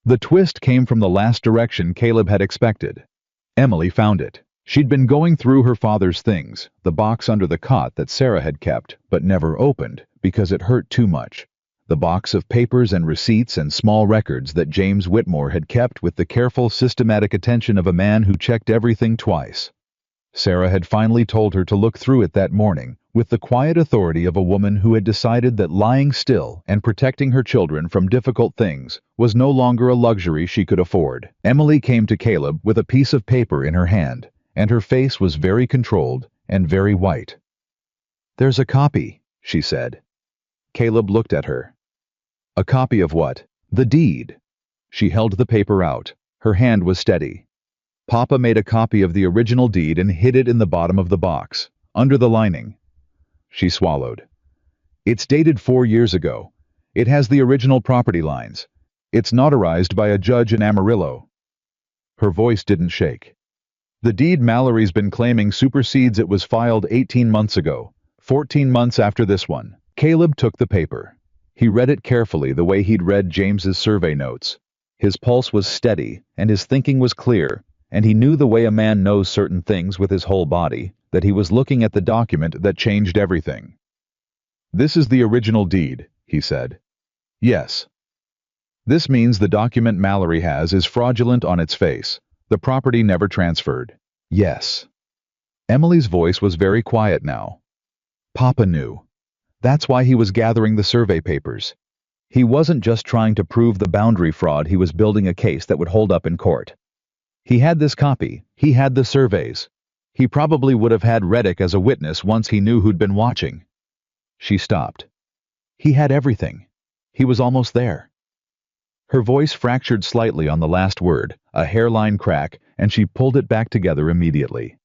A: The twist came from the last direction Caleb had expected. Emily found it. She'd been going through her father's things, the box under the cot that Sarah had kept but never opened because it hurt too much. The box of papers and receipts and small records that James Whitmore had kept with the careful, systematic attention of a man who checked everything twice. Sarah had finally told her to look through it that morning, with the quiet authority of a woman who had decided that lying still and protecting her children from difficult things was no longer a luxury she could afford. Emily came to Caleb with a piece of paper in her hand, and her face was very controlled and very white. "There's a copy," she said. Caleb looked at her. "A copy of what?" "The deed." She held the paper out. Her hand was steady. "Papa made a copy of the original deed and hid it in the bottom of the box, under the lining." She swallowed. "It's dated 4 years ago. It has the original property lines. It's notarized by a judge in Amarillo." Her voice didn't shake. "The deed Mallory's been claiming supersedes it was filed 18 months ago, 14 months after this one." Caleb took the paper. He read it carefully the way he'd read James's survey notes. His pulse was steady, and his thinking was clear, and he knew the way a man knows certain things with his whole body, that he was looking at the document that changed everything. "This is the original deed," he said. "Yes." "This means the document Mallory has is fraudulent on its face. The property never transferred." "Yes." Emily's voice was very quiet now. "Papa knew. That's why he was gathering the survey papers. He wasn't just trying to prove the boundary fraud, he was building a case that would hold up in court. He had this copy, he had the surveys. He probably would have had Reddick as a witness once he knew who'd been watching." She stopped. "He had everything. He was almost there." Her voice fractured slightly on the last word, a hairline crack, and she pulled it back together immediately.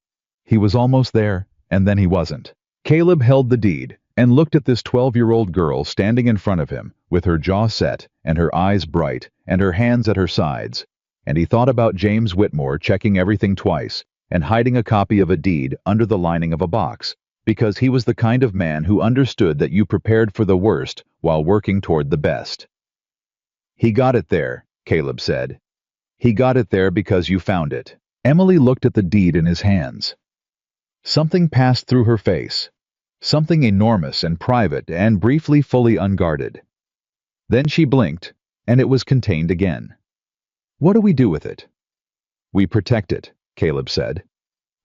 A: He was almost there, and then he wasn't. Caleb held the deed and looked at this 12-year-old girl standing in front of him, with her jaw set and her eyes bright and her hands at her sides, and he thought about James Whitmore checking everything twice and hiding a copy of a deed under the lining of a box, because he was the kind of man who understood that you prepared for the worst while working toward the best. "He got it there," Caleb said. "He got it there because you found it." Emily looked at the deed in his hands. Something passed through her face. Something enormous and private and briefly fully unguarded. Then she blinked, and it was contained again. "What do we do with it?" "We protect it," Caleb said.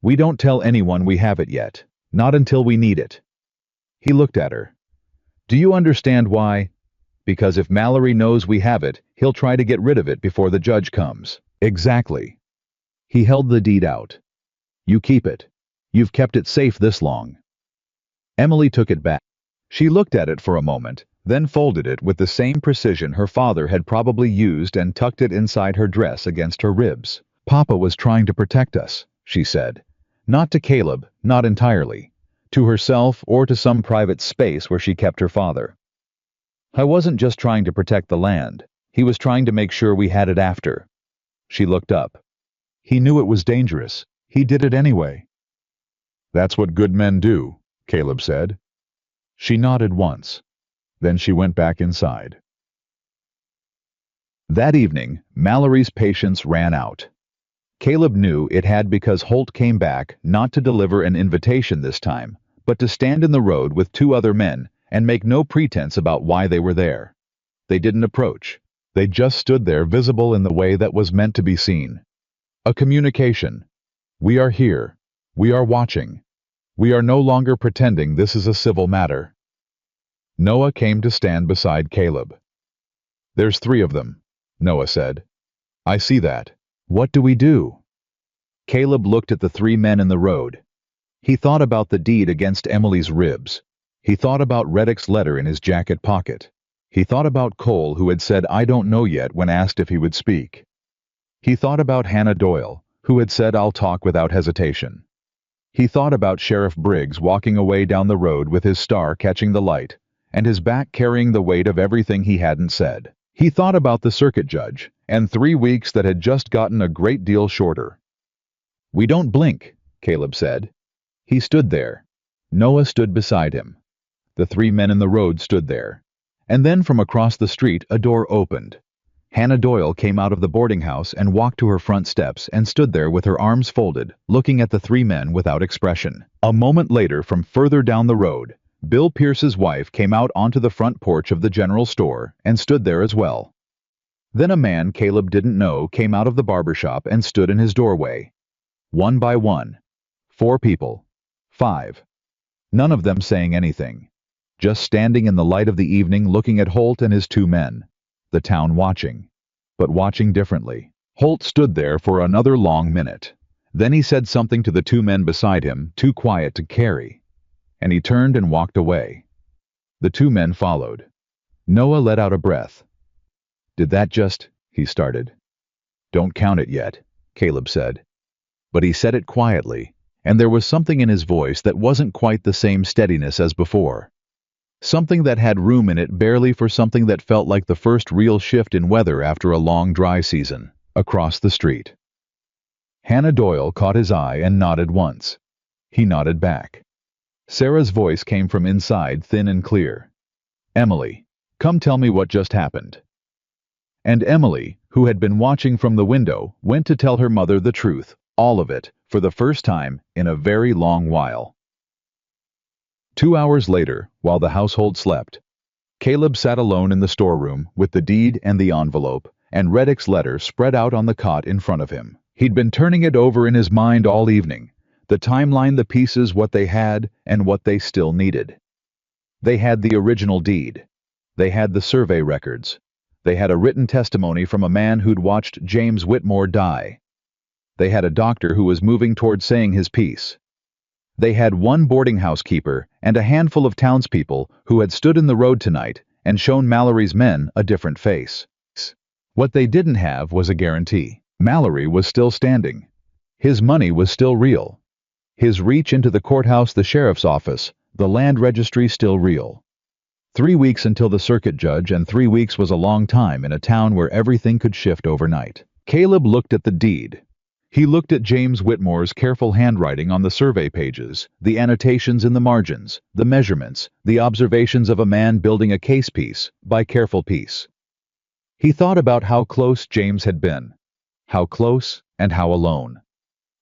A: "We don't tell anyone we have it yet, not until we need it." He looked at her. "Do you understand why? Because if Mallory knows we have it, he'll try to get rid of it before the judge comes." "Exactly." He held the deed out. "You keep it. You've kept it safe this long." Emily took it back. She looked at it for a moment, then folded it with the same precision her father had probably used and tucked it inside her dress against her ribs. "Papa was trying to protect us," she said. Not to Caleb, not entirely. To herself or to some private space where she kept her father. "I wasn't just trying to protect the land. He was trying to make sure we had it after." She looked up. "He knew it was dangerous. He did it anyway." "That's what good men do," Caleb said. She nodded once. Then she went back inside. That evening, Mallory's patience ran out. Caleb knew it had because Holt came back not to deliver an invitation this time, but to stand in the road with two other men and make no pretense about why they were there. They didn't approach. They just stood there, visible in the way that was meant to be seen. A communication. "We are here. We are watching. We are no longer pretending this is a civil matter." Noah came to stand beside Caleb. "There's 3 of them," Noah said. "I see that. What do we do?" Caleb looked at the 3 men in the road. He thought about the deed against Emily's ribs. He thought about Reddick's letter in his jacket pocket. He thought about Cole, who had said "I don't know yet" when asked if he would speak. He thought about Hannah Doyle, who had said "I'll talk" without hesitation. He thought about Sheriff Briggs walking away down the road with his star catching the light, and his back carrying the weight of everything he hadn't said. He thought about the circuit judge, and 3 weeks that had just gotten a great deal shorter. "We don't blink," Caleb said. He stood there. Noah stood beside him. The 3 men in the road stood there. And then from across the street a door opened. Hannah Doyle came out of the boarding house and walked to her front steps and stood there with her arms folded, looking at the 3 men without expression. A moment later, from further down the road, Bill Pierce's wife came out onto the front porch of the general store and stood there as well. Then a man Caleb didn't know came out of the barber shop and stood in his doorway. One by one. 4 people. 5. None of them saying anything. Just standing in the light of the evening looking at Holt and his 2 men. The town watching. But watching differently. Holt stood there for another long minute. Then he said something to the 2 men beside him, too quiet to carry. And he turned and walked away. The 2 men followed. Noah let out a breath. "Did that just—" he started. "Don't count it yet," Caleb said. But he said it quietly, and there was something in his voice that wasn't quite the same steadiness as before. Something that had room in it barely for something that felt like the first real shift in weather after a long dry season. Across the street. Hannah Doyle caught his eye and nodded once. He nodded back. Sarah's voice came from inside, thin and clear. "Emily, come tell me what just happened." And Emily, who had been watching from the window, went to tell her mother the truth, all of it, for the first time in a very long while. 2 hours later, while the household slept, Caleb sat alone in the storeroom with the deed and the envelope and Reddick's letter spread out on the cot in front of him. He'd been turning it over in his mind all evening, the timeline, the pieces, what they had and what they still needed. They had the original deed. They had the survey records. They had a written testimony from a man who'd watched James Whitmore die. They had a doctor who was moving toward saying his piece. They had one boarding house keeper and a handful of townspeople who had stood in the road tonight and shown Mallory's men a different face. What they didn't have was a guarantee. Mallory was still standing. His money was still real. His reach into the courthouse, the sheriff's office, the land registry still real. 3 weeks until the circuit judge, and 3 weeks was a long time in a town where everything could shift overnight. Caleb looked at the deed. He looked at James Whitmore's careful handwriting on the survey pages, the annotations in the margins, the measurements, the observations of a man building a case piece by careful piece. He thought about how close James had been. How close and how alone.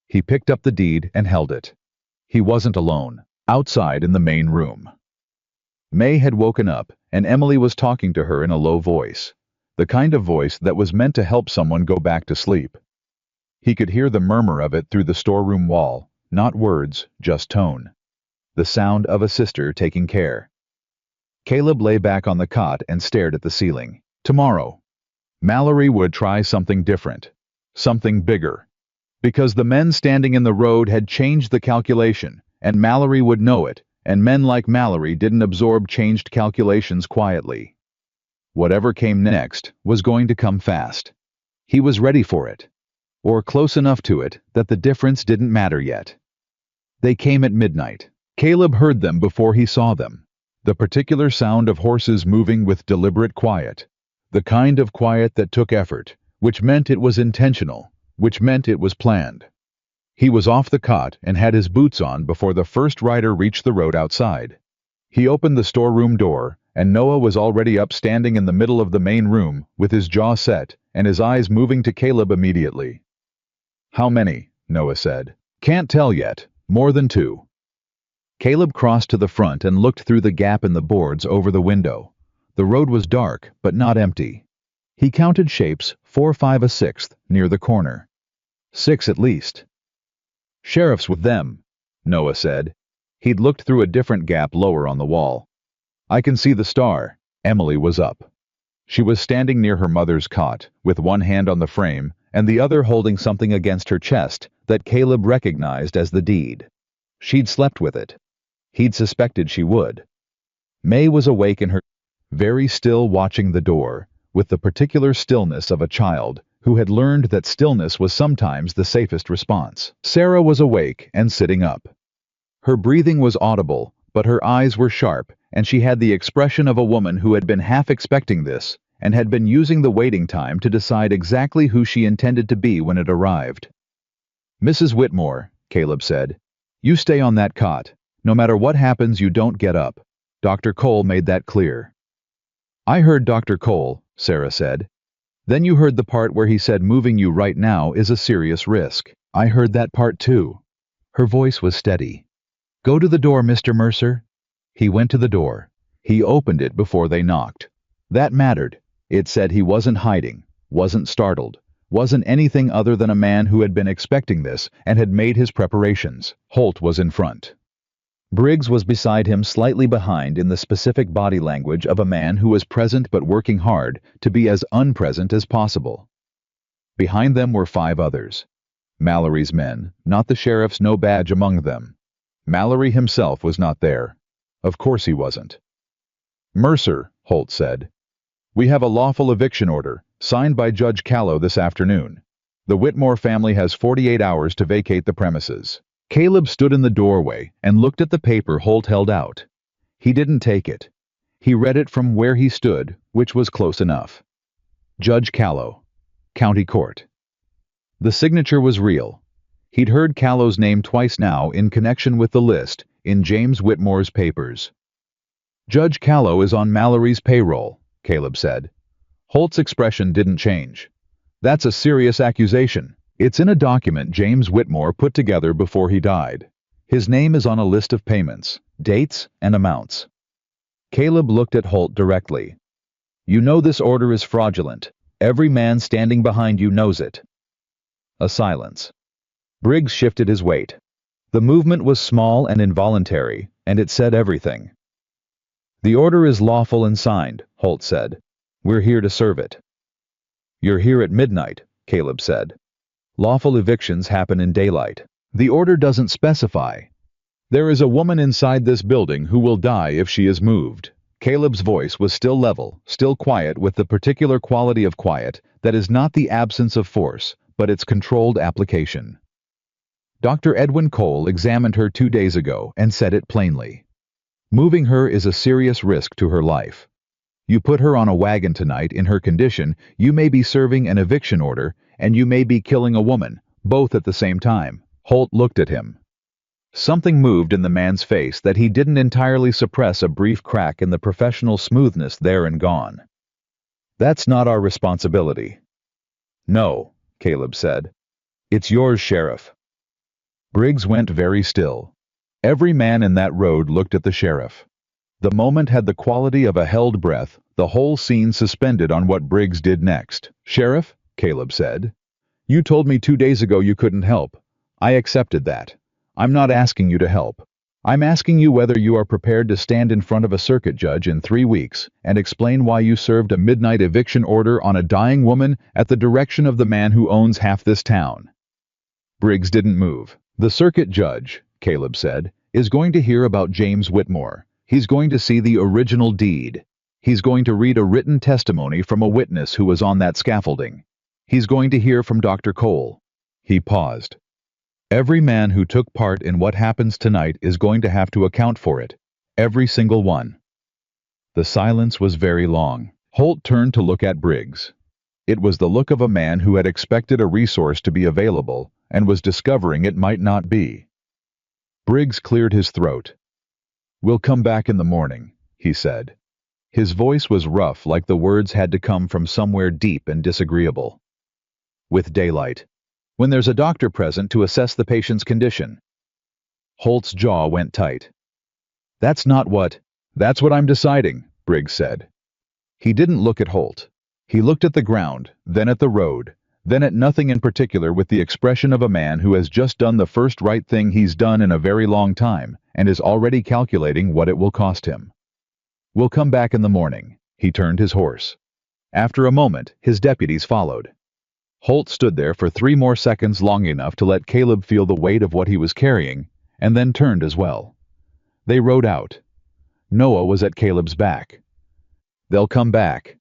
A: He picked up the deed and held it. He wasn't alone. Outside in the main room. May had woken up, and Emily was talking to her in a low voice. The kind of voice that was meant to help someone go back to sleep. He could hear the murmur of it through the storeroom wall, not words, just tone. The sound of a sister taking care. Caleb lay back on the cot and stared at the ceiling. Tomorrow, Mallory would try something different. Something bigger. Because the men standing in the road had changed the calculation, and Mallory would know it, and men like Mallory didn't absorb changed calculations quietly. Whatever came next was going to come fast. He was ready for it, or close enough to it that the difference didn't matter yet. They came at midnight. Caleb heard them before he saw them. The particular sound of horses moving with deliberate quiet. The kind of quiet that took effort, which meant it was intentional, which meant it was planned. He was off the cot and had his boots on before the first rider reached the road outside. He opened the storeroom door, and Noah was already up standing in the middle of the main room, with his jaw set and his eyes moving to Caleb immediately. "How many?" Noah said. "Can't tell yet. More than 2. Caleb crossed to the front and looked through the gap in the boards over the window. The road was dark, but not empty. He counted shapes, 4, 5, a 6th, near the corner. 6 at least. "Sheriff's with them," Noah said. He'd looked through a different gap lower on the wall. "I can see the star." Emily was up. She was standing near her mother's cot, with one hand on the frame and the other holding something against her chest that Caleb recognized as the deed. She'd slept with it. He'd suspected she would. May was awake in her, very still, watching the door, with the particular stillness of a child who had learned that stillness was sometimes the safest response. Sarah was awake and sitting up. Her breathing was audible, but her eyes were sharp, and she had the expression of a woman who had been half expecting this and had been using the waiting time to decide exactly who she intended to be when it arrived. "Mrs. Whitmore," Caleb said, "you stay on that cot. No matter what happens, you don't get up. Dr. Cole made that clear." "I heard Dr. Cole," Sarah said. "Then you heard the part where he said moving you right now is a serious risk." "I heard that part too." Her voice was steady. "Go to the door, Mr. Mercer." He went to the door. He opened it before they knocked. That mattered. It said he wasn't hiding, wasn't startled, wasn't anything other than a man who had been expecting this and had made his preparations. Holt was in front. Briggs was beside him, slightly behind, in the specific body language of a man who was present but working hard to be as unpresent as possible. Behind them were 5 others. Mallory's men, not the sheriff's, no badge among them. Mallory himself was not there. Of course he wasn't. "Mercer," Holt said. "We have a lawful eviction order, signed by Judge Callow this afternoon. The Whitmore family has 48 hours to vacate the premises." Caleb stood in the doorway and looked at the paper Holt held out. He didn't take it. He read it from where he stood, which was close enough. Judge Callow, County Court. The signature was real. He'd heard Callow's name twice now in connection with the list in James Whitmore's papers. "Judge Callow is on Mallory's payroll," Caleb said. Holt's expression didn't change. "That's a serious accusation. It's in a document James Whitmore put together before he died. His name is on a list of payments, dates, and amounts." Caleb looked at Holt directly. "You know this order is fraudulent. Every man standing behind you knows it." A silence. Briggs shifted his weight. The movement was small and involuntary, and it said everything. "The order is lawful and signed," Holt said. "We're here to serve it." "You're here at midnight," Caleb said. "Lawful evictions happen in daylight. The order doesn't specify. There is a woman inside this building who will die if she is moved." Caleb's voice was still level, still quiet, with the particular quality of quiet that is not the absence of force, but its controlled application. "Dr. Edwin Cole examined her 2 days ago and said it plainly. Moving her is a serious risk to her life. You put her on a wagon tonight in her condition, you may be serving an eviction order, and you may be killing a woman, both at the same time." Holt looked at him. Something moved in the man's face that he didn't entirely suppress, a brief crack in the professional smoothness there and gone. "That's not our responsibility." "No," Caleb said. "It's yours, Sheriff." Briggs went very still. Every man in that road looked at the sheriff. The moment had the quality of a held breath, the whole scene suspended on what Briggs did next. "Sheriff," Caleb said, "you told me 2 days ago you couldn't help. I accepted that. I'm not asking you to help. I'm asking you whether you are prepared to stand in front of a circuit judge in 3 weeks and explain why you served a midnight eviction order on a dying woman at the direction of the man who owns half this town." Briggs didn't move. "The circuit judge," Caleb said, is going to hear about James Whitmore. He's going to see the original deed. He's going to read a written testimony from a witness who was on that scaffolding. He's going to hear from Dr. Cole. He paused. Every man who took part in what happens tonight is going to have to account for it. Every single one. The silence was very long. Holt turned to look at Briggs. It was the look of a man who had expected a resource to be available and was discovering it might not be. Briggs cleared his throat. "We'll come back in the morning," he said. His voice was rough, like the words had to come from somewhere deep and disagreeable. "With daylight. When there's a doctor present to assess the patient's condition." Holt's jaw went tight. That's what I'm deciding," Briggs said. He didn't look at Holt. He looked at the ground, then at the road, then at nothing in particular, with the expression of a man who has just done the first right thing he's done in a very long time and is already calculating what it will cost him. "We'll come back in the morning." He turned his horse. After a moment, his deputies followed. Holt stood there for 3 more seconds, long enough to let Caleb feel the weight of what he was carrying, and then turned as well. They rode out. Noah was at Caleb's back. "They'll come back."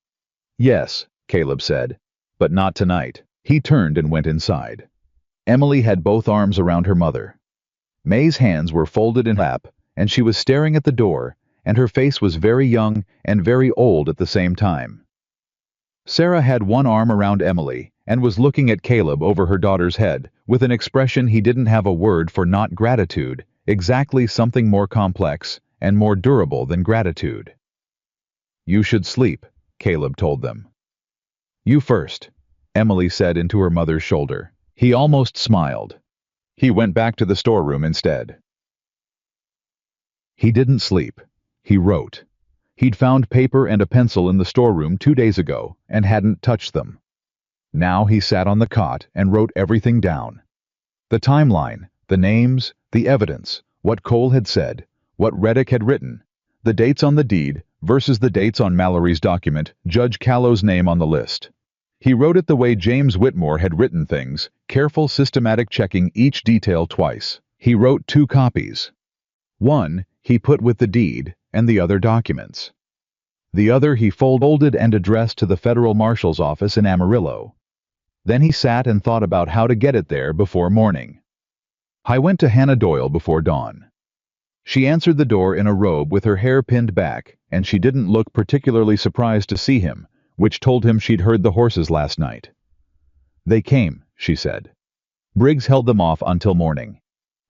A: "Yes," Caleb said, "but not tonight." He turned and went inside. Emily had both arms around her mother. May's hands were folded in her lap, and she was staring at the door, and her face was very young and very old at the same time. Sarah had one arm around Emily and was looking at Caleb over her daughter's head with an expression he didn't have a word for. Not gratitude, exactly, something more complex and more durable than gratitude. "You should sleep," Caleb told them. "You first," Emily said into her mother's shoulder. He almost smiled. He went back to the storeroom instead. He didn't sleep. He wrote. He'd found paper and a pencil in the storeroom 2 days ago and hadn't touched them. Now he sat on the cot and wrote everything down. The timeline, the names, the evidence, what Cole had said, what Reddick had written, the dates on the deed versus the dates on Mallory's document, Judge Callow's name on the list. He wrote it the way James Whitmore had written things, careful, systematic, checking each detail twice. He wrote 2 copies. One he put with the deed and the other documents. The other he folded and addressed to the federal marshal's office in Amarillo. Then he sat and thought about how to get it there before morning. I went to Hannah Doyle before dawn. She answered the door in a robe with her hair pinned back, and she didn't look particularly surprised to see him, which told him she'd heard the horses last night. "They came," she said. "Briggs held them off until morning.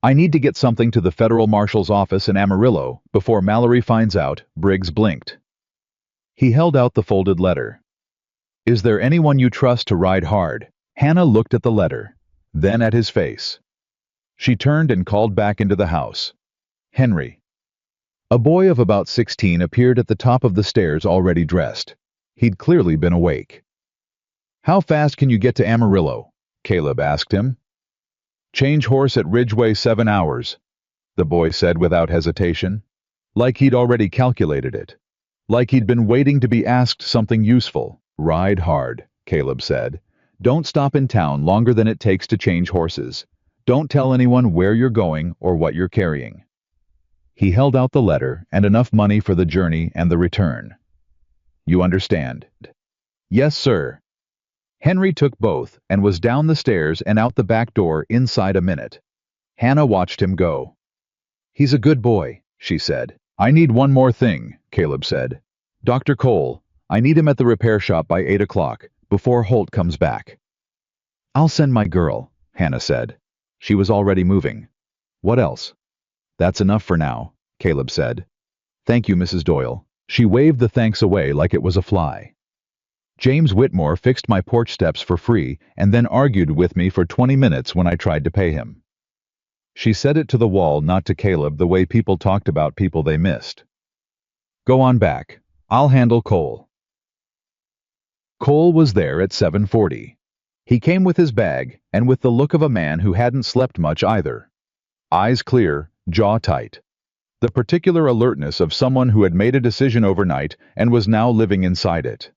A: I need to get something to the federal marshal's office in Amarillo before Mallory finds out." Briggs blinked. He held out the folded letter. "Is there anyone you trust to ride hard?" Hannah looked at the letter, then at his face. She turned and called back into the house. "Henry." A boy of about 16 appeared at the top of the stairs, already dressed. He'd clearly been awake. "How fast can you get to Amarillo?" Caleb asked him. "Change horse at Ridgeway, 7 hours, the boy said without hesitation. Like he'd already calculated it. Like he'd been waiting to be asked something useful. "Ride hard," Caleb said. "Don't stop in town longer than it takes to change horses. Don't tell anyone where you're going or what you're carrying." He held out the letter and enough money for the journey and the return. "You understand?" "Yes, sir." Henry took both and was down the stairs and out the back door inside a minute. Hannah watched him go. "He's a good boy," she said. "I need one more thing," Caleb said. "Dr. Cole, I need him at the repair shop by 8 o'clock, before Holt comes back." "I'll send my girl," Hannah said. She was already moving. "What else?" "That's enough for now," Caleb said. "Thank you, Mrs. Doyle." She waved the thanks away like it was a fly. "James Whitmore fixed my porch steps for free and then argued with me for 20 minutes when I tried to pay him." She said it to the wall, not to Caleb, the way people talked about people they missed. "Go on back. I'll handle Cole." Cole was there at 7:40. He came with his bag and with the look of a man who hadn't slept much either. Eyes clear, jaw tight. The particular alertness of someone who had made a decision overnight and was now living inside it.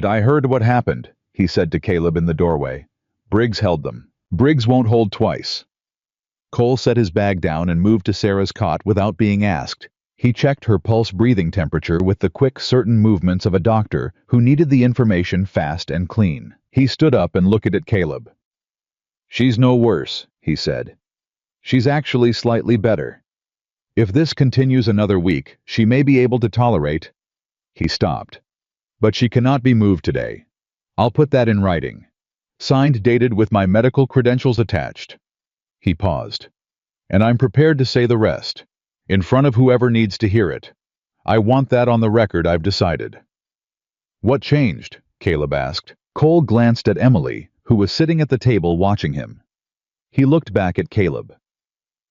A: "I heard what happened," he said to Caleb in the doorway. "Briggs held them. Briggs won't hold twice." Cole set his bag down and moved to Sarah's cot without being asked. He checked her pulse breathing temperature with the quick, certain movements of a doctor who needed the information fast and clean. He stood up and looked at Caleb. "She's no worse," he said. "She's actually slightly better. If this continues another week, she may be able to tolerate—" He stopped. "But she cannot be moved today. I'll put that in writing. Signed, dated with my medical credentials attached." He paused. "And I'm prepared to say the rest, in front of whoever needs to hear it. I want that on the record. I've decided." "What changed?" Caleb asked. Cole glanced at Emily, who was sitting at the table watching him. He looked back at Caleb.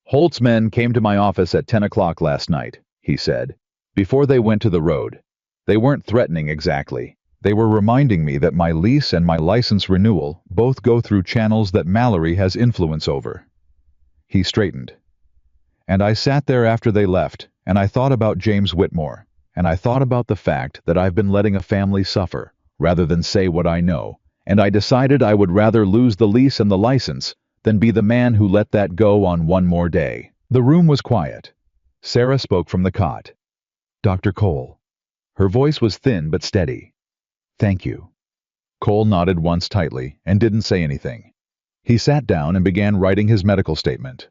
A: "Holt's men came to my office at 10 o'clock last night," he said, "before they went to the road. They weren't threatening exactly. They were reminding me that my lease and my license renewal both go through channels that Mallory has influence over." He straightened. "And I sat there after they left, and I thought about James Whitmore, and I thought about the fact that I've been letting a family suffer, rather than say what I know, and I decided I would rather lose the lease and the license than be the man who let that go on one more day." The room was quiet. Sarah spoke from the cot. "Dr. Cole." Her voice was thin but steady. "Thank you." Cole nodded once tightly and didn't say anything. He sat down and began writing his medical statement.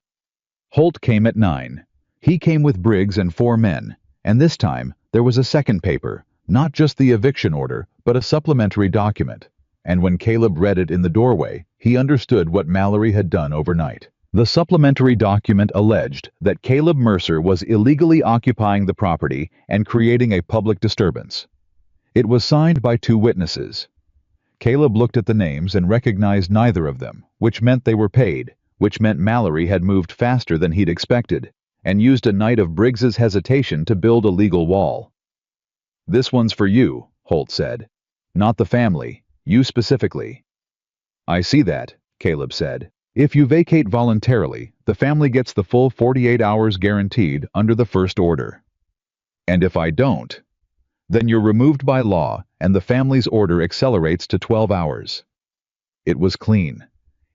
A: Holt came at 9. He came with Briggs and 4 men, and this time there was a second paper, not just the eviction order, but a supplementary document. And when Caleb read it in the doorway, he understood what Mallory had done overnight. The supplementary document alleged that Caleb Mercer was illegally occupying the property and creating a public disturbance. It was signed by 2 witnesses. Caleb looked at the names and recognized neither of them, which meant they were paid, which meant Mallory had moved faster than he'd expected, and used a night of Briggs's hesitation to build a legal wall. "This one's for you," Holt said. "Not the family, you specifically." "I see that," Caleb said. "If you vacate voluntarily, the family gets the full 48 hours guaranteed under the first order. And if I don't, then you're removed by law and the family's order accelerates to 12 hours. It was clean.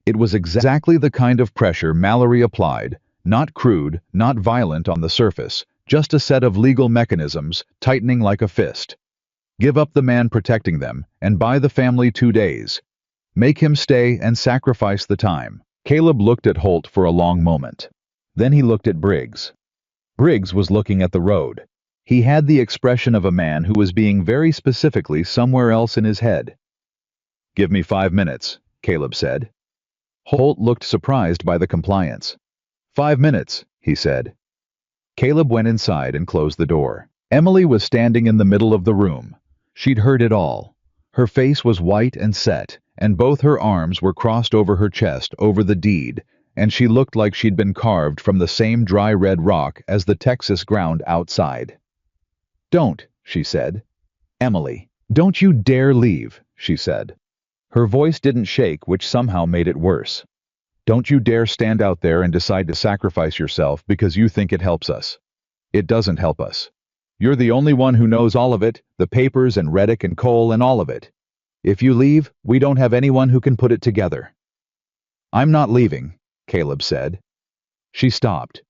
A: It was exactly the kind of pressure Mallory applied, not crude, not violent on the surface, just a set of legal mechanisms tightening like a fist. Give up the man protecting them and buy the family 2 days. Make him stay and sacrifice the time. Caleb looked at Holt for a long moment. Then he looked at Briggs. Briggs was looking at the road. He had the expression of a man who was being very specifically somewhere else in his head. "Give me 5 minutes, Caleb said. Holt looked surprised by the compliance. 5 minutes, he said. Caleb went inside and closed the door. Emily was standing in the middle of the room. She'd heard it all. Her face was white and set, and both her arms were crossed over her chest over the deed, and she looked like she'd been carved from the same dry red rock as the Texas ground outside. "Don't," she said. "Emily, don't you dare leave," she said. Her voice didn't shake, which somehow made it worse. "Don't you dare stand out there and decide to sacrifice yourself because you think it helps us. It doesn't help us. You're the only one who knows all of it, the papers and Reddick and Cole and all of it. If you leave, we don't have anyone who can put it together." "I'm not leaving," Caleb said. She stopped.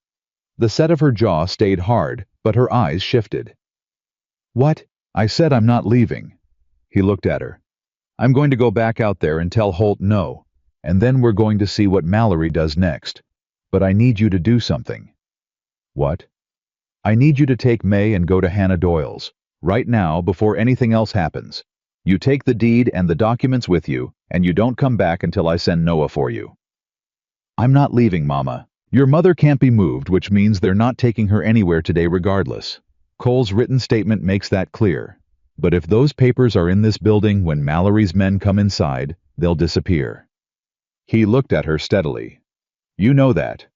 A: The set of her jaw stayed hard, but her eyes shifted. "What?" "I said I'm not leaving." He looked at her. "I'm going to go back out there and tell Holt no, and then we're going to see what Mallory does next. But I need you to do something." "What?" "I need you to take May and go to Hannah Doyle's, right now before anything else happens. You take the deed and the documents with you, and you don't come back until I send Noah for you." "I'm not leaving, Mama. Your mother can't be moved, which means they're not taking her anywhere today regardless. Cole's written statement makes that clear. But if those papers are in this building when Mallory's men come inside, they'll disappear." He looked at her steadily. "You know that."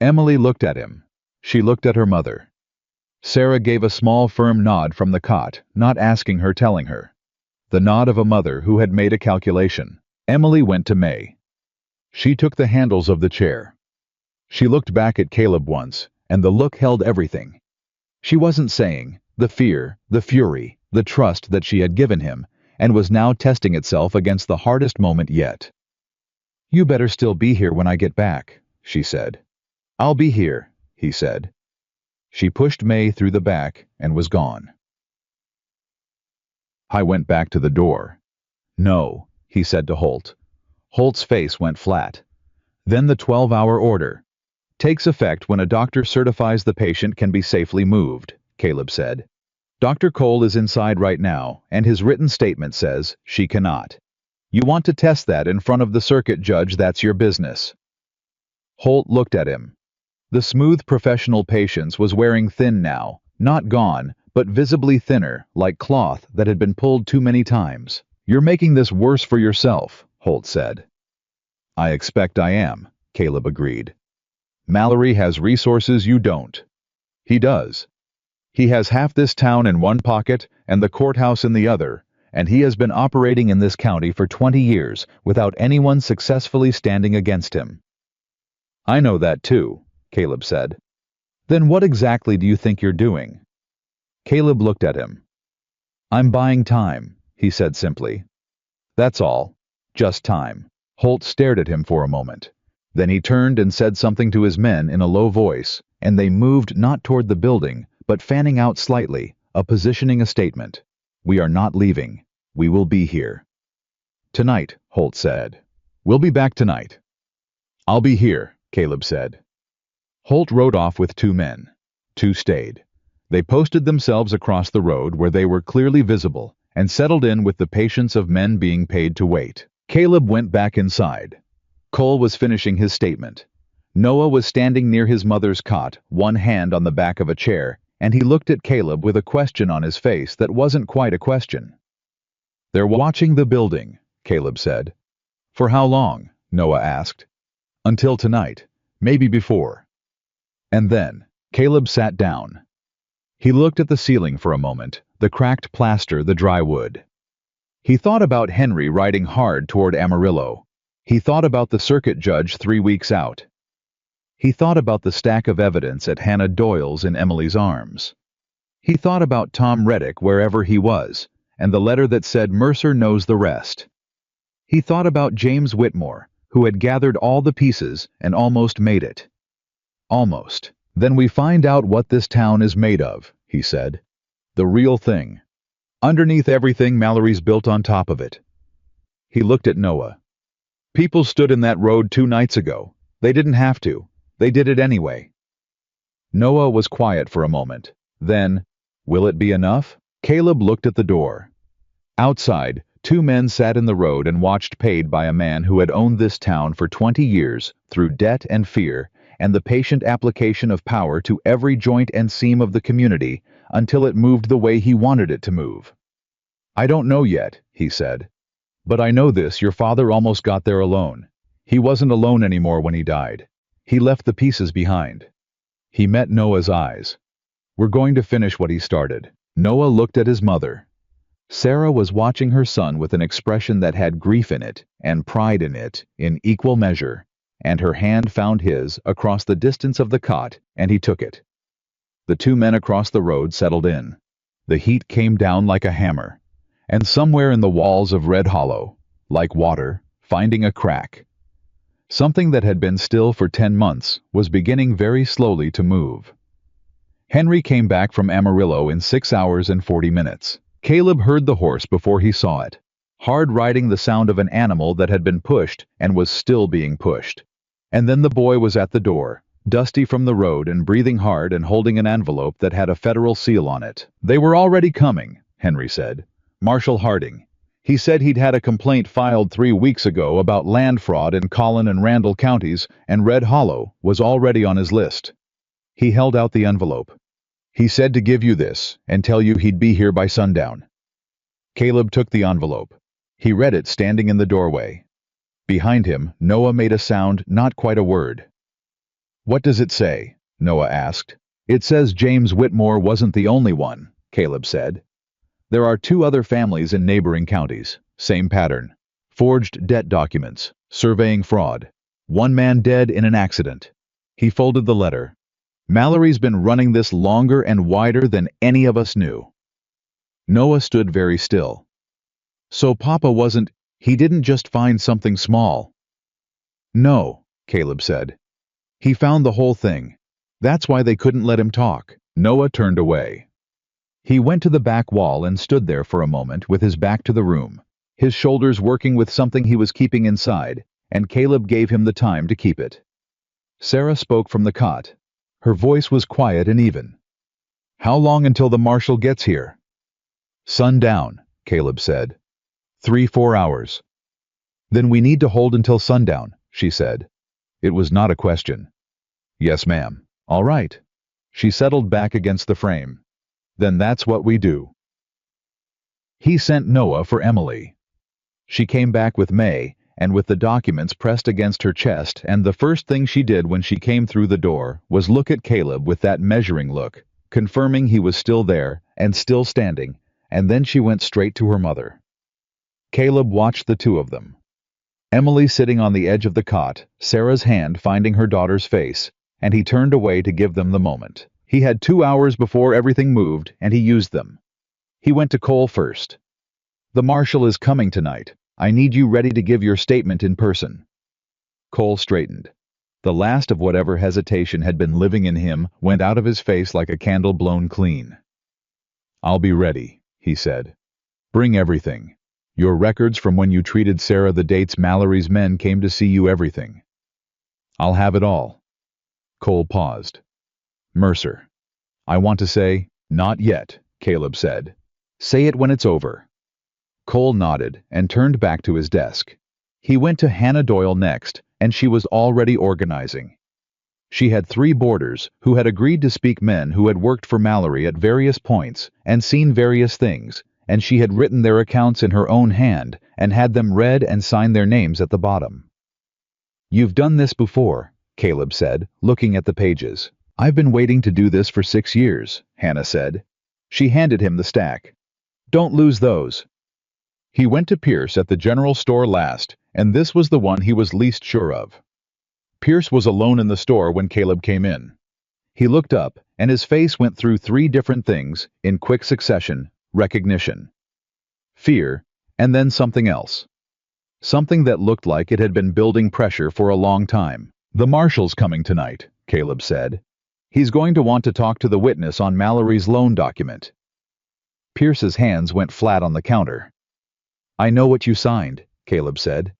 A: Emily looked at him. She looked at her mother. Sarah gave a small firm nod from the cot, not asking her, telling her. The nod of a mother who had made a calculation. Emily went to May. She took the handles of the chair. She looked back at Caleb once, and the look held everything. She wasn't saying, the fear, the fury, the trust that she had given him, and was now testing itself against the hardest moment yet. "You better still be here when I get back," she said. I'll be here, he said. She pushed May through the back and was gone. I went back to the door. No, he said to Holt. Holt's face went flat. Then the 12-hour order. Takes effect when a doctor certifies the patient can be safely moved, Caleb said. Dr. Cole is inside right now, and his written statement says she cannot. You want to test that in front of the circuit judge, that's your business. Holt looked at him. The smooth professional patience was wearing thin now, not gone, but visibly thinner, like cloth that had been pulled too many times. You're making this worse for yourself, Holt said. I expect I am, Caleb agreed. Mallory has resources you don't. He does. He has half this town in one pocket and the courthouse in the other, and he has been operating in this county for 20 years without anyone successfully standing against him. I know that too, Caleb said. Then what exactly do you think you're doing? Caleb looked at him. I'm buying time, he said simply. That's all. Just time. Holt stared at him for a moment. Then he turned and said something to his men in a low voice, and they moved not toward the building, but fanning out slightly, positioning a statement. We are not leaving. We will be here. Tonight, Holt said. We'll be back tonight. I'll be here, Caleb said. Holt rode off with 2 men. 2 stayed. They posted themselves across the road where they were clearly visible and settled in with the patience of men being paid to wait. Caleb went back inside. Cole was finishing his statement. Noah was standing near his mother's cot, one hand on the back of a chair, and he looked at Caleb with a question on his face that wasn't quite a question. They're watching the building, Caleb said. For how long? Noah asked. Until tonight, maybe before. And then, Caleb sat down. He looked at the ceiling for a moment, the cracked plaster, the dry wood. He thought about Henry riding hard toward Amarillo. He thought about the circuit judge 3 weeks out. He thought about the stack of evidence at Hannah Doyle's in Emily's arms. He thought about Tom Reddick wherever he was, and the letter that said Mercer knows the rest. He thought about James Whitmore, who had gathered all the pieces and almost made it. Almost. Then we find out what this town is made of, he said. The real thing. Underneath everything, Mallory's built on top of it. He looked at Noah. People stood in that road 2 nights ago. They didn't have to. They did it anyway. Noah was quiet for a moment. Then, will it be enough? Caleb looked at the door. Outside, 2 men sat in the road and watched, paid by a man who had owned this town for 20 years through debt and fear and the patient application of power to every joint and seam of the community until it moved the way he wanted it to move. I don't know yet, he said. But I know this, your father almost got there alone. He wasn't alone anymore when he died. He left the pieces behind. He met Noah's eyes. We're going to finish what he started. Noah looked at his mother. Sarah was watching her son with an expression that had grief in it and pride in it in equal measure, and her hand found his across the distance of the cot, and he took it. The 2 men across the road settled in. The heat came down like a hammer, and somewhere in the walls of Red Hollow, like water, finding a crack. Something that had been still for 10 months was beginning very slowly to move. Henry came back from Amarillo in 6 hours and 40 minutes. Caleb heard the horse before he saw it, hard riding, the sound of an animal that had been pushed and was still being pushed. And then the boy was at the door, dusty from the road and breathing hard and holding an envelope that had a federal seal on it. They were already coming, Henry said. Marshal Harding. He said he'd had a complaint filed 3 weeks ago about land fraud in Collin and Randall counties, and Red Hollow was already on his list. He held out the envelope. He said to give you this and tell you he'd be here by sundown. Caleb took the envelope. He read it standing in the doorway. Behind him, Noah made a sound, not quite a word. What does it say? Noah asked. It says James Whitmore wasn't the only one, Caleb said. There are 2 other families in neighboring counties. Same pattern. Forged debt documents. Surveying fraud. 1 man dead in an accident. He folded the letter. Mallory's been running this longer and wider than any of us knew. Noah stood very still. So Papa he didn't just find something small. No, Caleb said. He found the whole thing. That's why they couldn't let him talk. Noah turned away. He went to the back wall and stood there for a moment with his back to the room, his shoulders working with something he was keeping inside, and Caleb gave him the time to keep it. Sarah spoke from the cot. Her voice was quiet and even. "How long until the marshal gets here?" "Sundown," Caleb said. 3-4 hours. "Then we need to hold until sundown," she said. It was not a question. "Yes, ma'am." "All right." She settled back against the frame. "Then that's what we do." He sent Noah for Emily. She came back with May, and with the documents pressed against her chest, and the first thing she did when she came through the door was look at Caleb with that measuring look, confirming he was still there and still standing, and then she went straight to her mother. Caleb watched the two of them. Emily sitting on the edge of the cot, Sarah's hand finding her daughter's face, and he turned away to give them the moment. He had 2 hours before everything moved, and he used them. He went to Cole first. "The marshal is coming tonight. I need you ready to give your statement in person." Cole straightened. The last of whatever hesitation had been living in him went out of his face like a candle blown clean. "I'll be ready," he said. "Bring everything. Your records from when you treated Sarah, the dates Mallory's men came to see you, everything." "I'll have it all." Cole paused. "Mercer." "I want to say, not yet," Caleb said. "Say it when it's over." Cole nodded and turned back to his desk. He went to Hannah Doyle next, and she was already organizing. She had 3 boarders who had agreed to speak, men who had worked for Mallory at various points and seen various things, and she had written their accounts in her own hand and had them read and signed their names at the bottom. "You've done this before," Caleb said, looking at the pages. "I've been waiting to do this for 6 years, Hannah said. She handed him the stack. "Don't lose those." He went to Pierce at the general store last, and this was the one he was least sure of. Pierce was alone in the store when Caleb came in. He looked up, and his face went through 3 different things, in quick succession: recognition, fear, and then something else. Something that looked like it had been building pressure for a long time. "The marshal's coming tonight," Caleb said. "He's going to want to talk to the witness on Mallory's loan document." Pierce's hands went flat on the counter. "I know what you signed," Caleb said.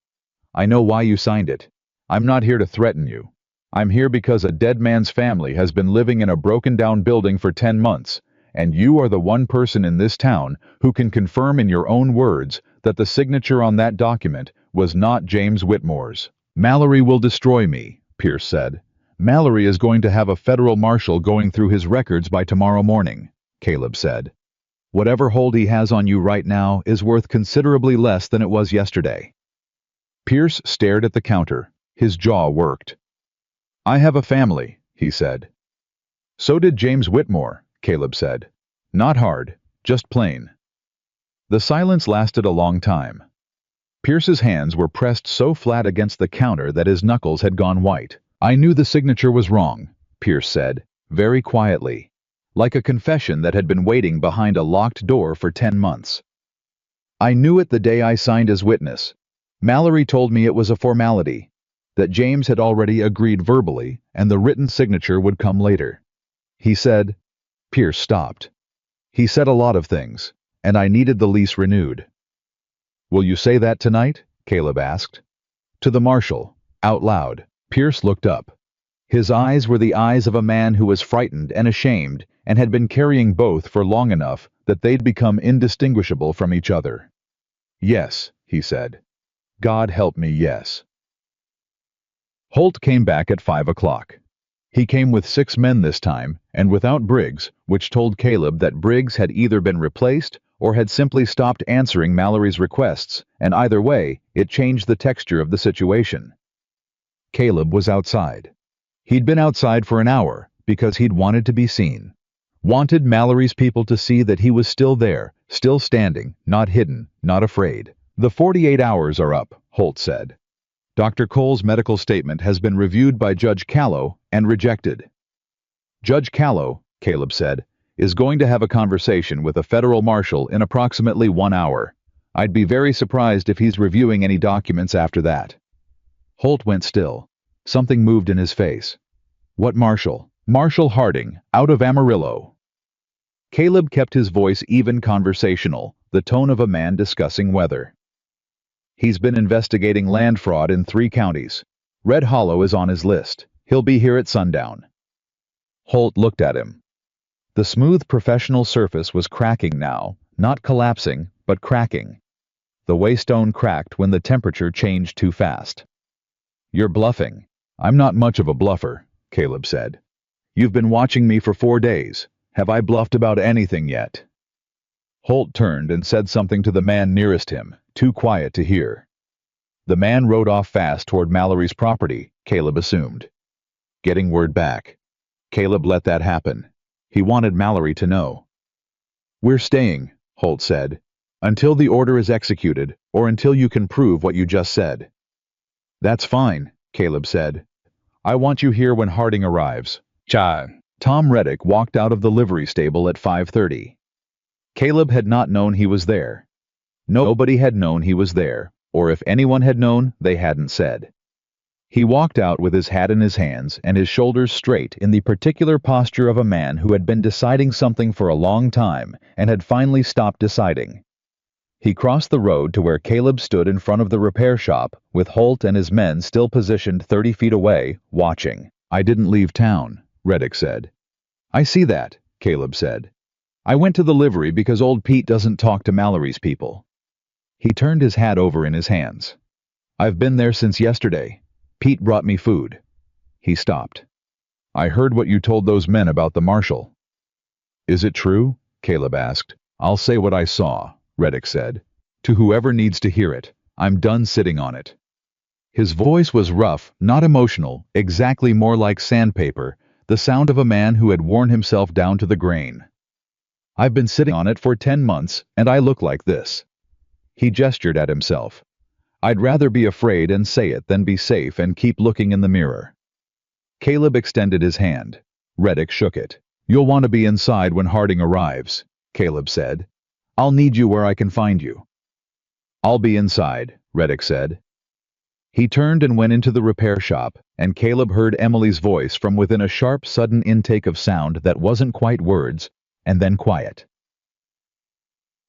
A: "I know why you signed it. I'm not here to threaten you. I'm here because a dead man's family has been living in a broken-down building for 10 months, and you are the one person in this town who can confirm in your own words that the signature on that document was not James Whitmore's." "Mallory will destroy me," Pierce said. "Mallory is going to have a federal marshal going through his records by tomorrow morning," Caleb said. "Whatever hold he has on you right now is worth considerably less than it was yesterday." Pierce stared at the counter. His jaw worked. "I have a family," he said. "So did James Whitmore," Caleb said. "Not hard, just plain." The silence lasted a long time. Pierce's hands were pressed so flat against the counter that his knuckles had gone white. "I knew the signature was wrong," Pierce said, very quietly, like a confession that had been waiting behind a locked door for 10 months. "I knew it the day I signed as witness. Mallory told me it was a formality, that James had already agreed verbally, and the written signature would come later. He said—" Pierce stopped. "He said a lot of things, and I needed the lease renewed." "Will you say that tonight?" Caleb asked. "To the marshal, out loud." Pierce looked up. His eyes were the eyes of a man who was frightened and ashamed and had been carrying both for long enough that they'd become indistinguishable from each other. "Yes," he said. "God help me, yes." Holt came back at 5 o'clock. He came with 6 men this time, and without Briggs, which told Caleb that Briggs had either been replaced or had simply stopped answering Mallory's requests, and either way, it changed the texture of the situation. Caleb was outside. He'd been outside for an hour because he'd wanted to be seen. Wanted Mallory's people to see that he was still there, still standing, not hidden, not afraid. "The 48 hours are up," Holt said. "Dr. Cole's medical statement has been reviewed by Judge Callow and rejected." "Judge Callow," Caleb said, "is going to have a conversation with a federal marshal in approximately 1 hour. I'd be very surprised if he's reviewing any documents after that." Holt went still. Something moved in his face. What Marshall? Marshall Harding, out of Amarillo. Caleb kept his voice even conversational, the tone of a man discussing weather. He's been investigating land fraud in 3 counties. Red Hollow is on his list. He'll be here at sundown. Holt looked at him. The smooth professional surface was cracking now, not collapsing, but cracking. The waystone cracked when the temperature changed too fast. You're bluffing. I'm not much of a bluffer, Caleb said. You've been watching me for 4 days. Have I bluffed about anything yet? Holt turned and said something to the man nearest him, too quiet to hear. The man rode off fast toward Mallory's property, Caleb assumed. Getting word back. Caleb let that happen. He wanted Mallory to know. We're staying, Holt said, until the order is executed, or until you can prove what you just said. That's fine, Caleb said. I want you here when Harding arrives. Tom Reddick walked out of the livery stable at 5:30. Caleb had not known he was there. Nobody had known he was there, or if anyone had known, they hadn't said. He walked out with his hat in his hands and his shoulders straight in the particular posture of a man who had been deciding something for a long time and had finally stopped deciding. He crossed the road to where Caleb stood in front of the repair shop, with Holt and his men still positioned 30 feet away, watching. I didn't leave town, Reddick said. I see that, Caleb said. I went to the livery because old Pete doesn't talk to Mallory's people. He turned his hat over in his hands. I've been there since yesterday. Pete brought me food. He stopped. I heard what you told those men about the marshal. Is it true? Caleb asked. I'll say what I saw, Reddick said. To whoever needs to hear it. I'm done sitting on it. His voice was rough, not emotional, exactly more like sandpaper, the sound of a man who had worn himself down to the grain. I've been sitting on it for 10 months, and I look like this. He gestured at himself. I'd rather be afraid and say it than be safe and keep looking in the mirror. Caleb extended his hand. Reddick shook it. You'll want to be inside when Harding arrives, Caleb said. I'll need you where I can find you. I'll be inside, Reddick said. He turned and went into the repair shop, and Caleb heard Emily's voice from within a sharp, sudden intake of sound that wasn't quite words, and then quiet.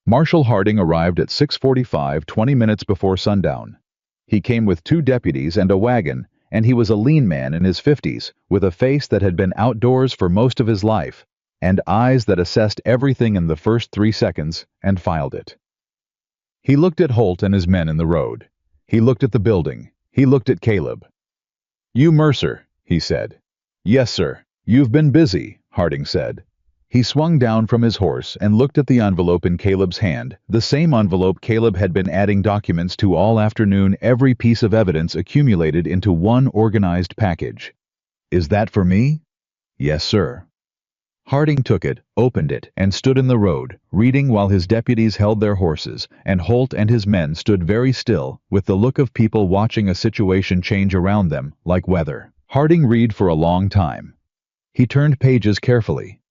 A: Marshal Harding arrived at 6:45, 20 minutes before sundown. He came with 2 deputies and a wagon, and he was a lean man in his 50s, with a face that had been outdoors for most of his life, and eyes that assessed everything in the first 3 seconds and filed it. He looked at Holt and his men in the road. He looked at the building. He looked at Caleb. You Mercer, he said. Yes, sir. You've been busy, Harding said. He swung down from his horse and looked at the envelope in Caleb's hand, the same envelope Caleb had been adding documents to all afternoon, every piece of evidence accumulated into one organized package. Is that for me? Yes, sir. Harding took it, opened it, and stood in the road, reading while his deputies held their horses, and Holt and his men stood very still, with the look of people watching a situation change around them, like weather. Harding read for a long time. He turned pages carefully.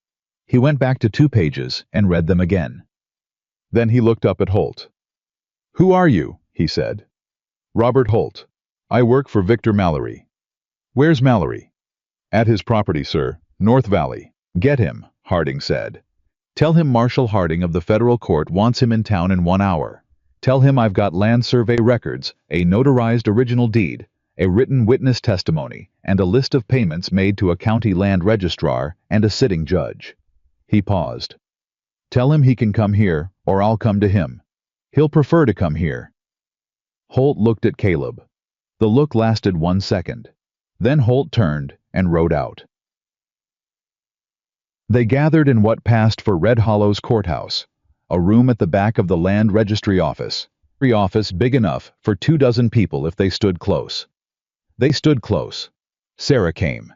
A: He went back to 2 pages and read them again. Then he looked up at Holt. Who are you? He said. Robert Holt. I work for Victor Mallory. Where's Mallory? At his property, sir, North Valley. Get him, Harding said. Tell him Marshal Harding of the federal court wants him in town in 1 hour. Tell him I've got land survey records, a notarized original deed, a written witness testimony, and a list of payments made to a county land registrar and a sitting judge. He paused. Tell him he can come here, or I'll come to him. He'll prefer to come here. Holt looked at Caleb. The look lasted 1 second. Then Holt turned and rode out. They gathered in what passed for Red Hollow's courthouse, a room at the back of the land registry office. Every office big enough for 24 people if they stood close. They stood close. Sarah came.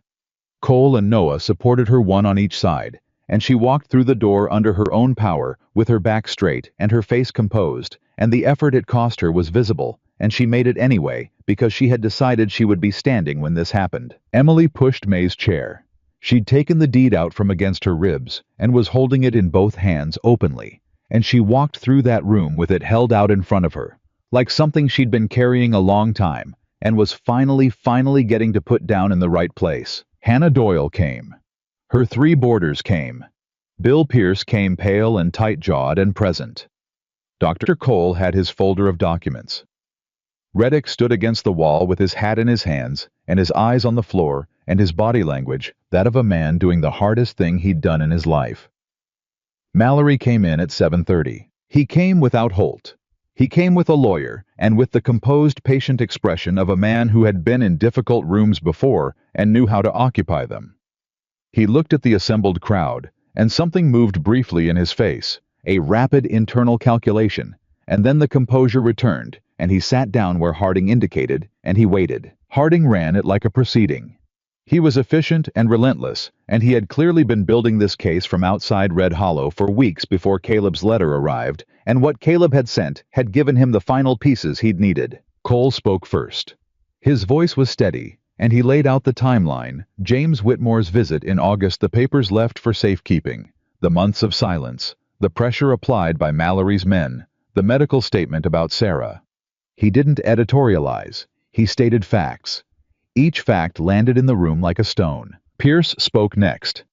A: Cole and Noah supported her, one on each side, and she walked through the door under her own power, with her back straight and her face composed, and the effort it cost her was visible, and she made it anyway, because she had decided she would be standing when this happened. Emily pushed May's chair. She'd taken the deed out from against her ribs, and was holding it in both hands openly, and she walked through that room with it held out in front of her, like something she'd been carrying a long time, and was finally getting to put down in the right place. Hannah Doyle came. Her 3 boarders came. Bill Pierce came pale and tight-jawed and present. Dr. Cole had his folder of documents. Reddick stood against the wall with his hat in his hands and his eyes on the floor and his body language that of a man doing the hardest thing he'd done in his life. Mallory came in at 7:30. He came without Holt. He came with a lawyer and with the composed, patient expression of a man who had been in difficult rooms before and knew how to occupy them. He looked at the assembled crowd, and something moved briefly in his face, a rapid internal calculation, and then the composure returned, and he sat down where Harding indicated, and he waited. Harding ran it like a proceeding. He was efficient and relentless, and he had clearly been building this case from outside Red Hollow for weeks before Caleb's letter arrived, and what Caleb had sent had given him the final pieces he'd needed. Cole spoke first. His voice was steady, and he laid out the timeline: James Whitmore's visit in August, the papers left for safekeeping, the months of silence, the pressure applied by Mallory's men, the medical statement about Sarah. He didn't editorialize. He stated facts. Each fact landed in the room like a stone. Pierce spoke next.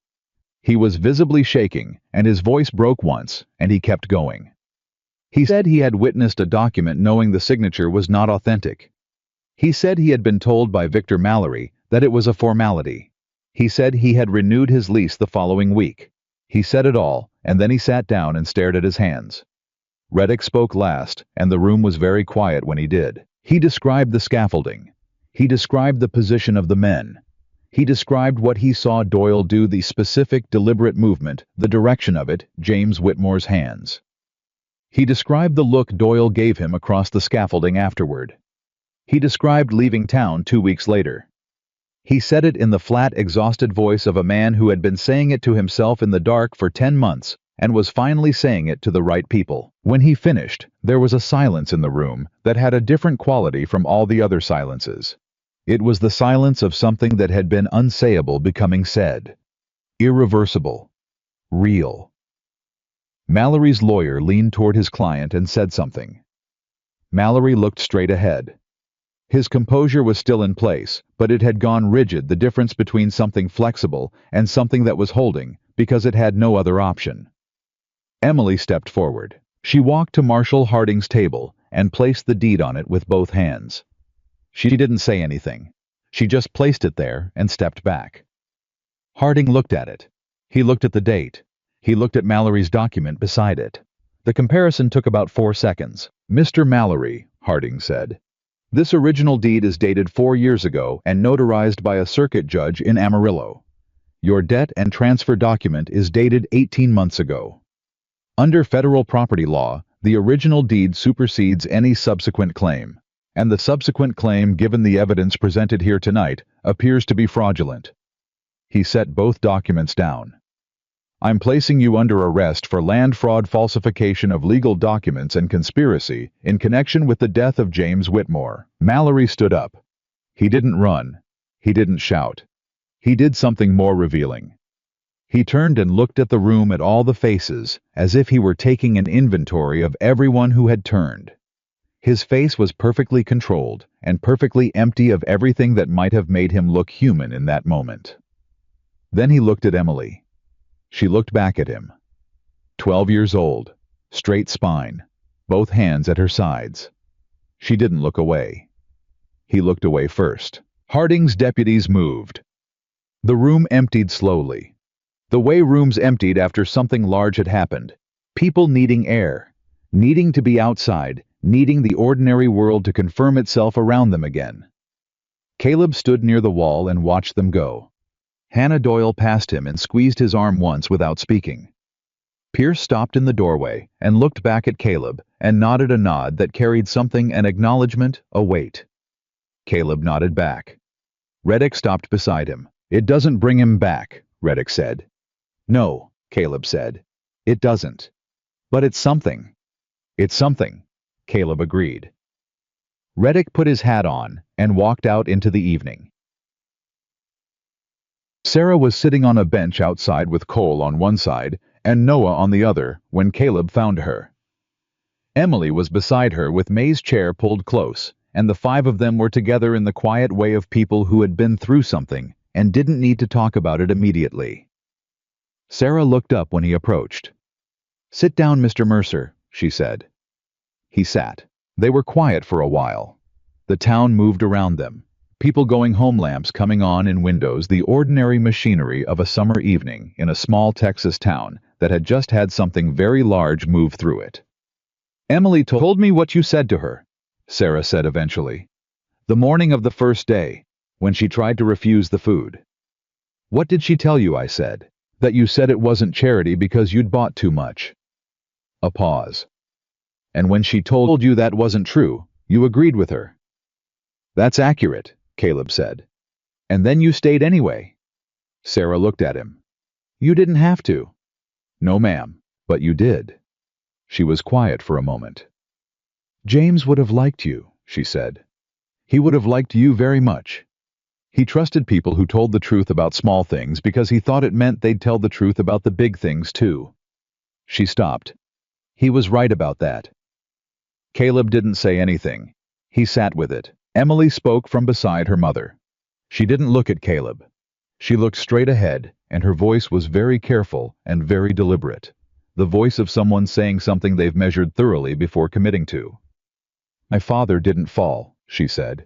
A: He was visibly shaking, and his voice broke once, and he kept going. He said he had witnessed a document knowing the signature was not authentic. He said he had been told by Victor Mallory that it was a formality. He said he had renewed his lease the following week. He said it all, and then he sat down and stared at his hands. Reddick spoke last, and the room was very quiet when he did. He described the scaffolding. He described the position of the men. He described what he saw Doyle do, the specific, deliberate movement, the direction of it, James Whitmore's hands. He described the look Doyle gave him across the scaffolding afterward. He described leaving town 2 weeks later. He said it in the flat, exhausted voice of a man who had been saying it to himself in the dark for 10 months and was finally saying it to the right people. When he finished, there was a silence in the room that had a different quality from all the other silences. It was the silence of something that had been unsayable becoming said. Irreversible. Real. Mallory's lawyer leaned toward his client and said something. Mallory looked straight ahead. His composure was still in place, but it had gone rigid, the difference between something flexible and something that was holding, because it had no other option. Emily stepped forward. She walked to Marshall Harding's table and placed the deed on it with both hands. She didn't say anything. She just placed it there and stepped back. Harding looked at it. He looked at the date. He looked at Mallory's document beside it. The comparison took about 4 seconds. "Mr. Mallory," Harding said, "this original deed is dated 4 years ago and notarized by a circuit judge in Amarillo. Your debt and transfer document is dated 18 months ago. Under federal property law, the original deed supersedes any subsequent claim, and the subsequent claim, given the evidence presented here tonight, appears to be fraudulent." He set both documents down. "I'm placing you under arrest for land fraud, falsification of legal documents, and conspiracy in connection with the death of James Whitmore." Mallory stood up. He didn't run. He didn't shout. He did something more revealing. He turned and looked at the room, at all the faces, as if he were taking an inventory of everyone who had turned. His face was perfectly controlled and perfectly empty of everything that might have made him look human in that moment. Then he looked at Emily. She looked back at him. 12 years old, straight spine, both hands at her sides. She didn't look away. He looked away first. Harding's deputies moved. The room emptied slowly. The way rooms emptied after something large had happened. People needing air, needing to be outside, needing the ordinary world to confirm itself around them again. Caleb stood near the wall and watched them go. Hannah Doyle passed him and squeezed his arm once without speaking. Pierce stopped in the doorway and looked back at Caleb and nodded a nod that carried something, an acknowledgement, a weight. Caleb nodded back. Reddick stopped beside him. "It doesn't bring him back," Reddick said. "No," Caleb said. "It doesn't. But it's something." "It's something," Caleb agreed. Reddick put his hat on and walked out into the evening. Sarah was sitting on a bench outside with Cole on one side and Noah on the other when Caleb found her. Emily was beside her with May's chair pulled close, and the 5 of them were together in the quiet way of people who had been through something and didn't need to talk about it immediately. Sarah looked up when he approached. "Sit down, Mr. Mercer," she said. He sat. They were quiet for a while. The town moved around them. People going home, lamps coming on in windows, the ordinary machinery of a summer evening in a small Texas town that had just had something very large move through it. "Emily told me what you said to her," Sarah said eventually. "The morning of the first day, when she tried to refuse the food." "What did she tell you?" I said. "That you said it wasn't charity because you'd bought too much." A pause. "And when she told you that wasn't true, you agreed with her." "That's accurate," Caleb said. "And then you stayed anyway." Sarah looked at him. "You didn't have to." "No, ma'am, but you did." She was quiet for a moment. "James would have liked you," she said. "He would have liked you very much. He trusted people who told the truth about small things because he thought it meant they'd tell the truth about the big things too." She stopped. "He was right about that." Caleb didn't say anything. He sat with it. Emily spoke from beside her mother. She didn't look at Caleb. She looked straight ahead, and her voice was very careful and very deliberate. The voice of someone saying something they've measured thoroughly before committing to. "My father didn't fall," she said.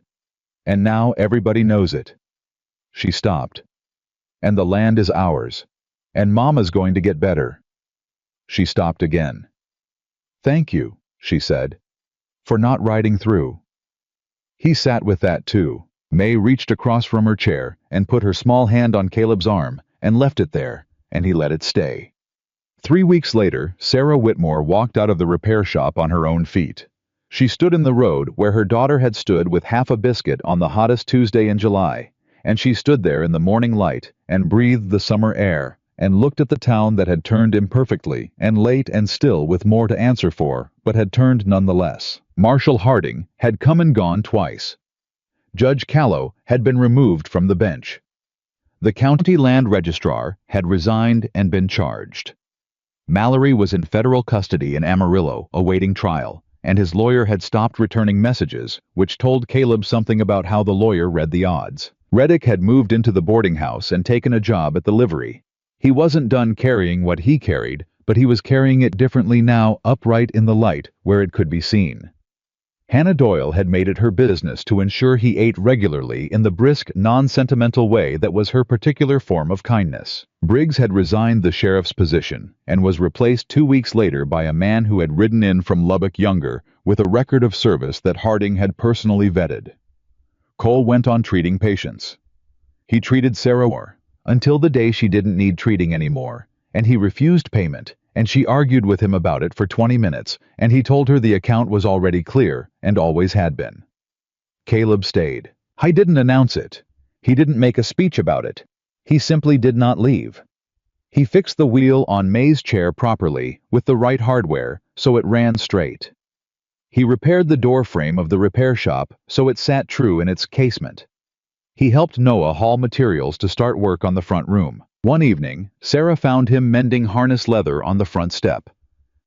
A: "And now everybody knows it." She stopped. "And the land is ours. And Mama's going to get better." She stopped again. "Thank you," she said, "for not riding through." He sat with that too. May reached across from her chair and put her small hand on Caleb's arm and left it there, and he let it stay. 3 weeks later, Sarah Whitmore walked out of the repair shop on her own feet. She stood in the road where her daughter had stood with half a biscuit on the hottest Tuesday in July, and she stood there in the morning light and breathed the summer air and looked at the town that had turned imperfectly and late and still with more to answer for, but had turned nonetheless. Marshal Harding had come and gone twice. Judge Callow had been removed from the bench. The county land registrar had resigned and been charged. Mallory was in federal custody in Amarillo awaiting trial, and his lawyer had stopped returning messages, which told Caleb something about how the lawyer read the odds. Reddick had moved into the boarding house and taken a job at the livery. He wasn't done carrying what he carried, but he was carrying it differently now, upright in the light where it could be seen. Hannah Doyle had made it her business to ensure he ate regularly in the brisk, non-sentimental way that was her particular form of kindness. Briggs had resigned the sheriff's position and was replaced 2 weeks later by a man who had ridden in from Lubbock younger with a record of service that Harding had personally vetted. Cole went on treating patients. He treated Sarah more, until the day she didn't need treating anymore, and he refused payment, and she argued with him about it for 20 minutes, and he told her the account was already clear and always had been. Caleb stayed. I didn't announce it. He didn't make a speech about it. He simply did not leave. He fixed the wheel on May's chair properly with the right hardware so it ran straight. He repaired the door frame of the repair shop so it sat true in its casement. He helped Noah haul materials to start work on the front room. One evening, Sarah found him mending harness leather on the front step.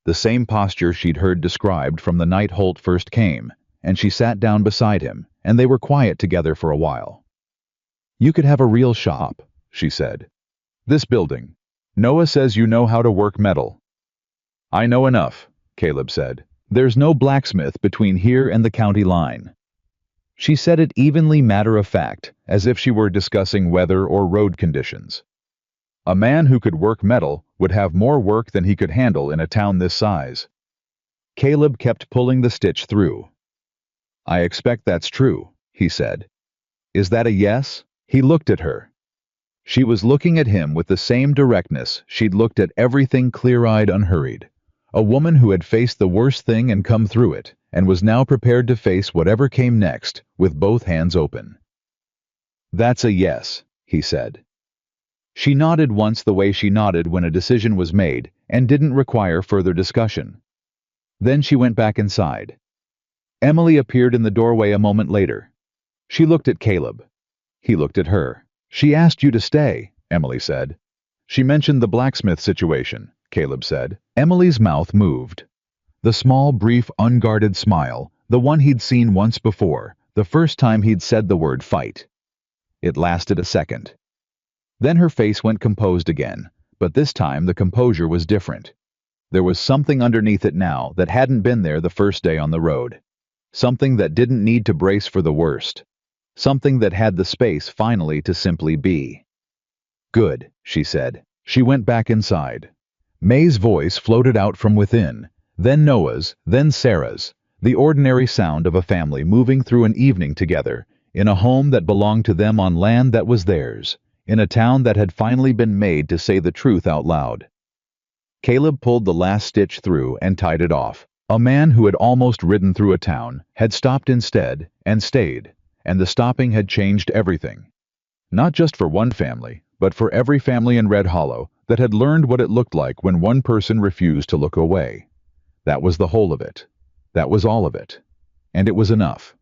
A: The same posture she'd heard described from the night Holt first came, and she sat down beside him, and they were quiet together for a while. "You could have a real shop," she said. "This building. Noah says you know how to work metal." "I know enough," Caleb said. "There's no blacksmith between here and the county line." She said it evenly matter-of-fact, as if she were discussing weather or road conditions. A man who could work metal would have more work than he could handle in a town this size. Caleb kept pulling the stitch through. "I expect that's true," he said. "Is that a yes?" He looked at her. She was looking at him with the same directness she'd looked at everything, clear-eyed, unhurried. A woman who had faced the worst thing and come through it, and was now prepared to face whatever came next with both hands open. "That's a yes," he said. She nodded once the way she nodded when a decision was made and didn't require further discussion. Then she went back inside. Emily appeared in the doorway a moment later. She looked at Caleb. He looked at her. "She asked you to stay," Emily said. "She mentioned the blacksmith situation," Caleb said. Emily's mouth moved. The small, brief, unguarded smile, the one he'd seen once before, the first time he'd said the word fight. It lasted a second. Then her face went composed again, but this time the composure was different. There was something underneath it now that hadn't been there the first day on the road. Something that didn't need to brace for the worst. Something that had the space finally to simply be. "Good," she said. She went back inside. May's voice floated out from within, then Noah's, then Sarah's, the ordinary sound of a family moving through an evening together, in a home that belonged to them on land that was theirs, in a town that had finally been made to say the truth out loud. Caleb pulled the last stitch through and tied it off. A man who had almost ridden through a town had stopped instead and stayed, and the stopping had changed everything. Not just for one family, but for every family in Red Hollow that had learned what it looked like when one person refused to look away. That was the whole of it. That was all of it. And it was enough.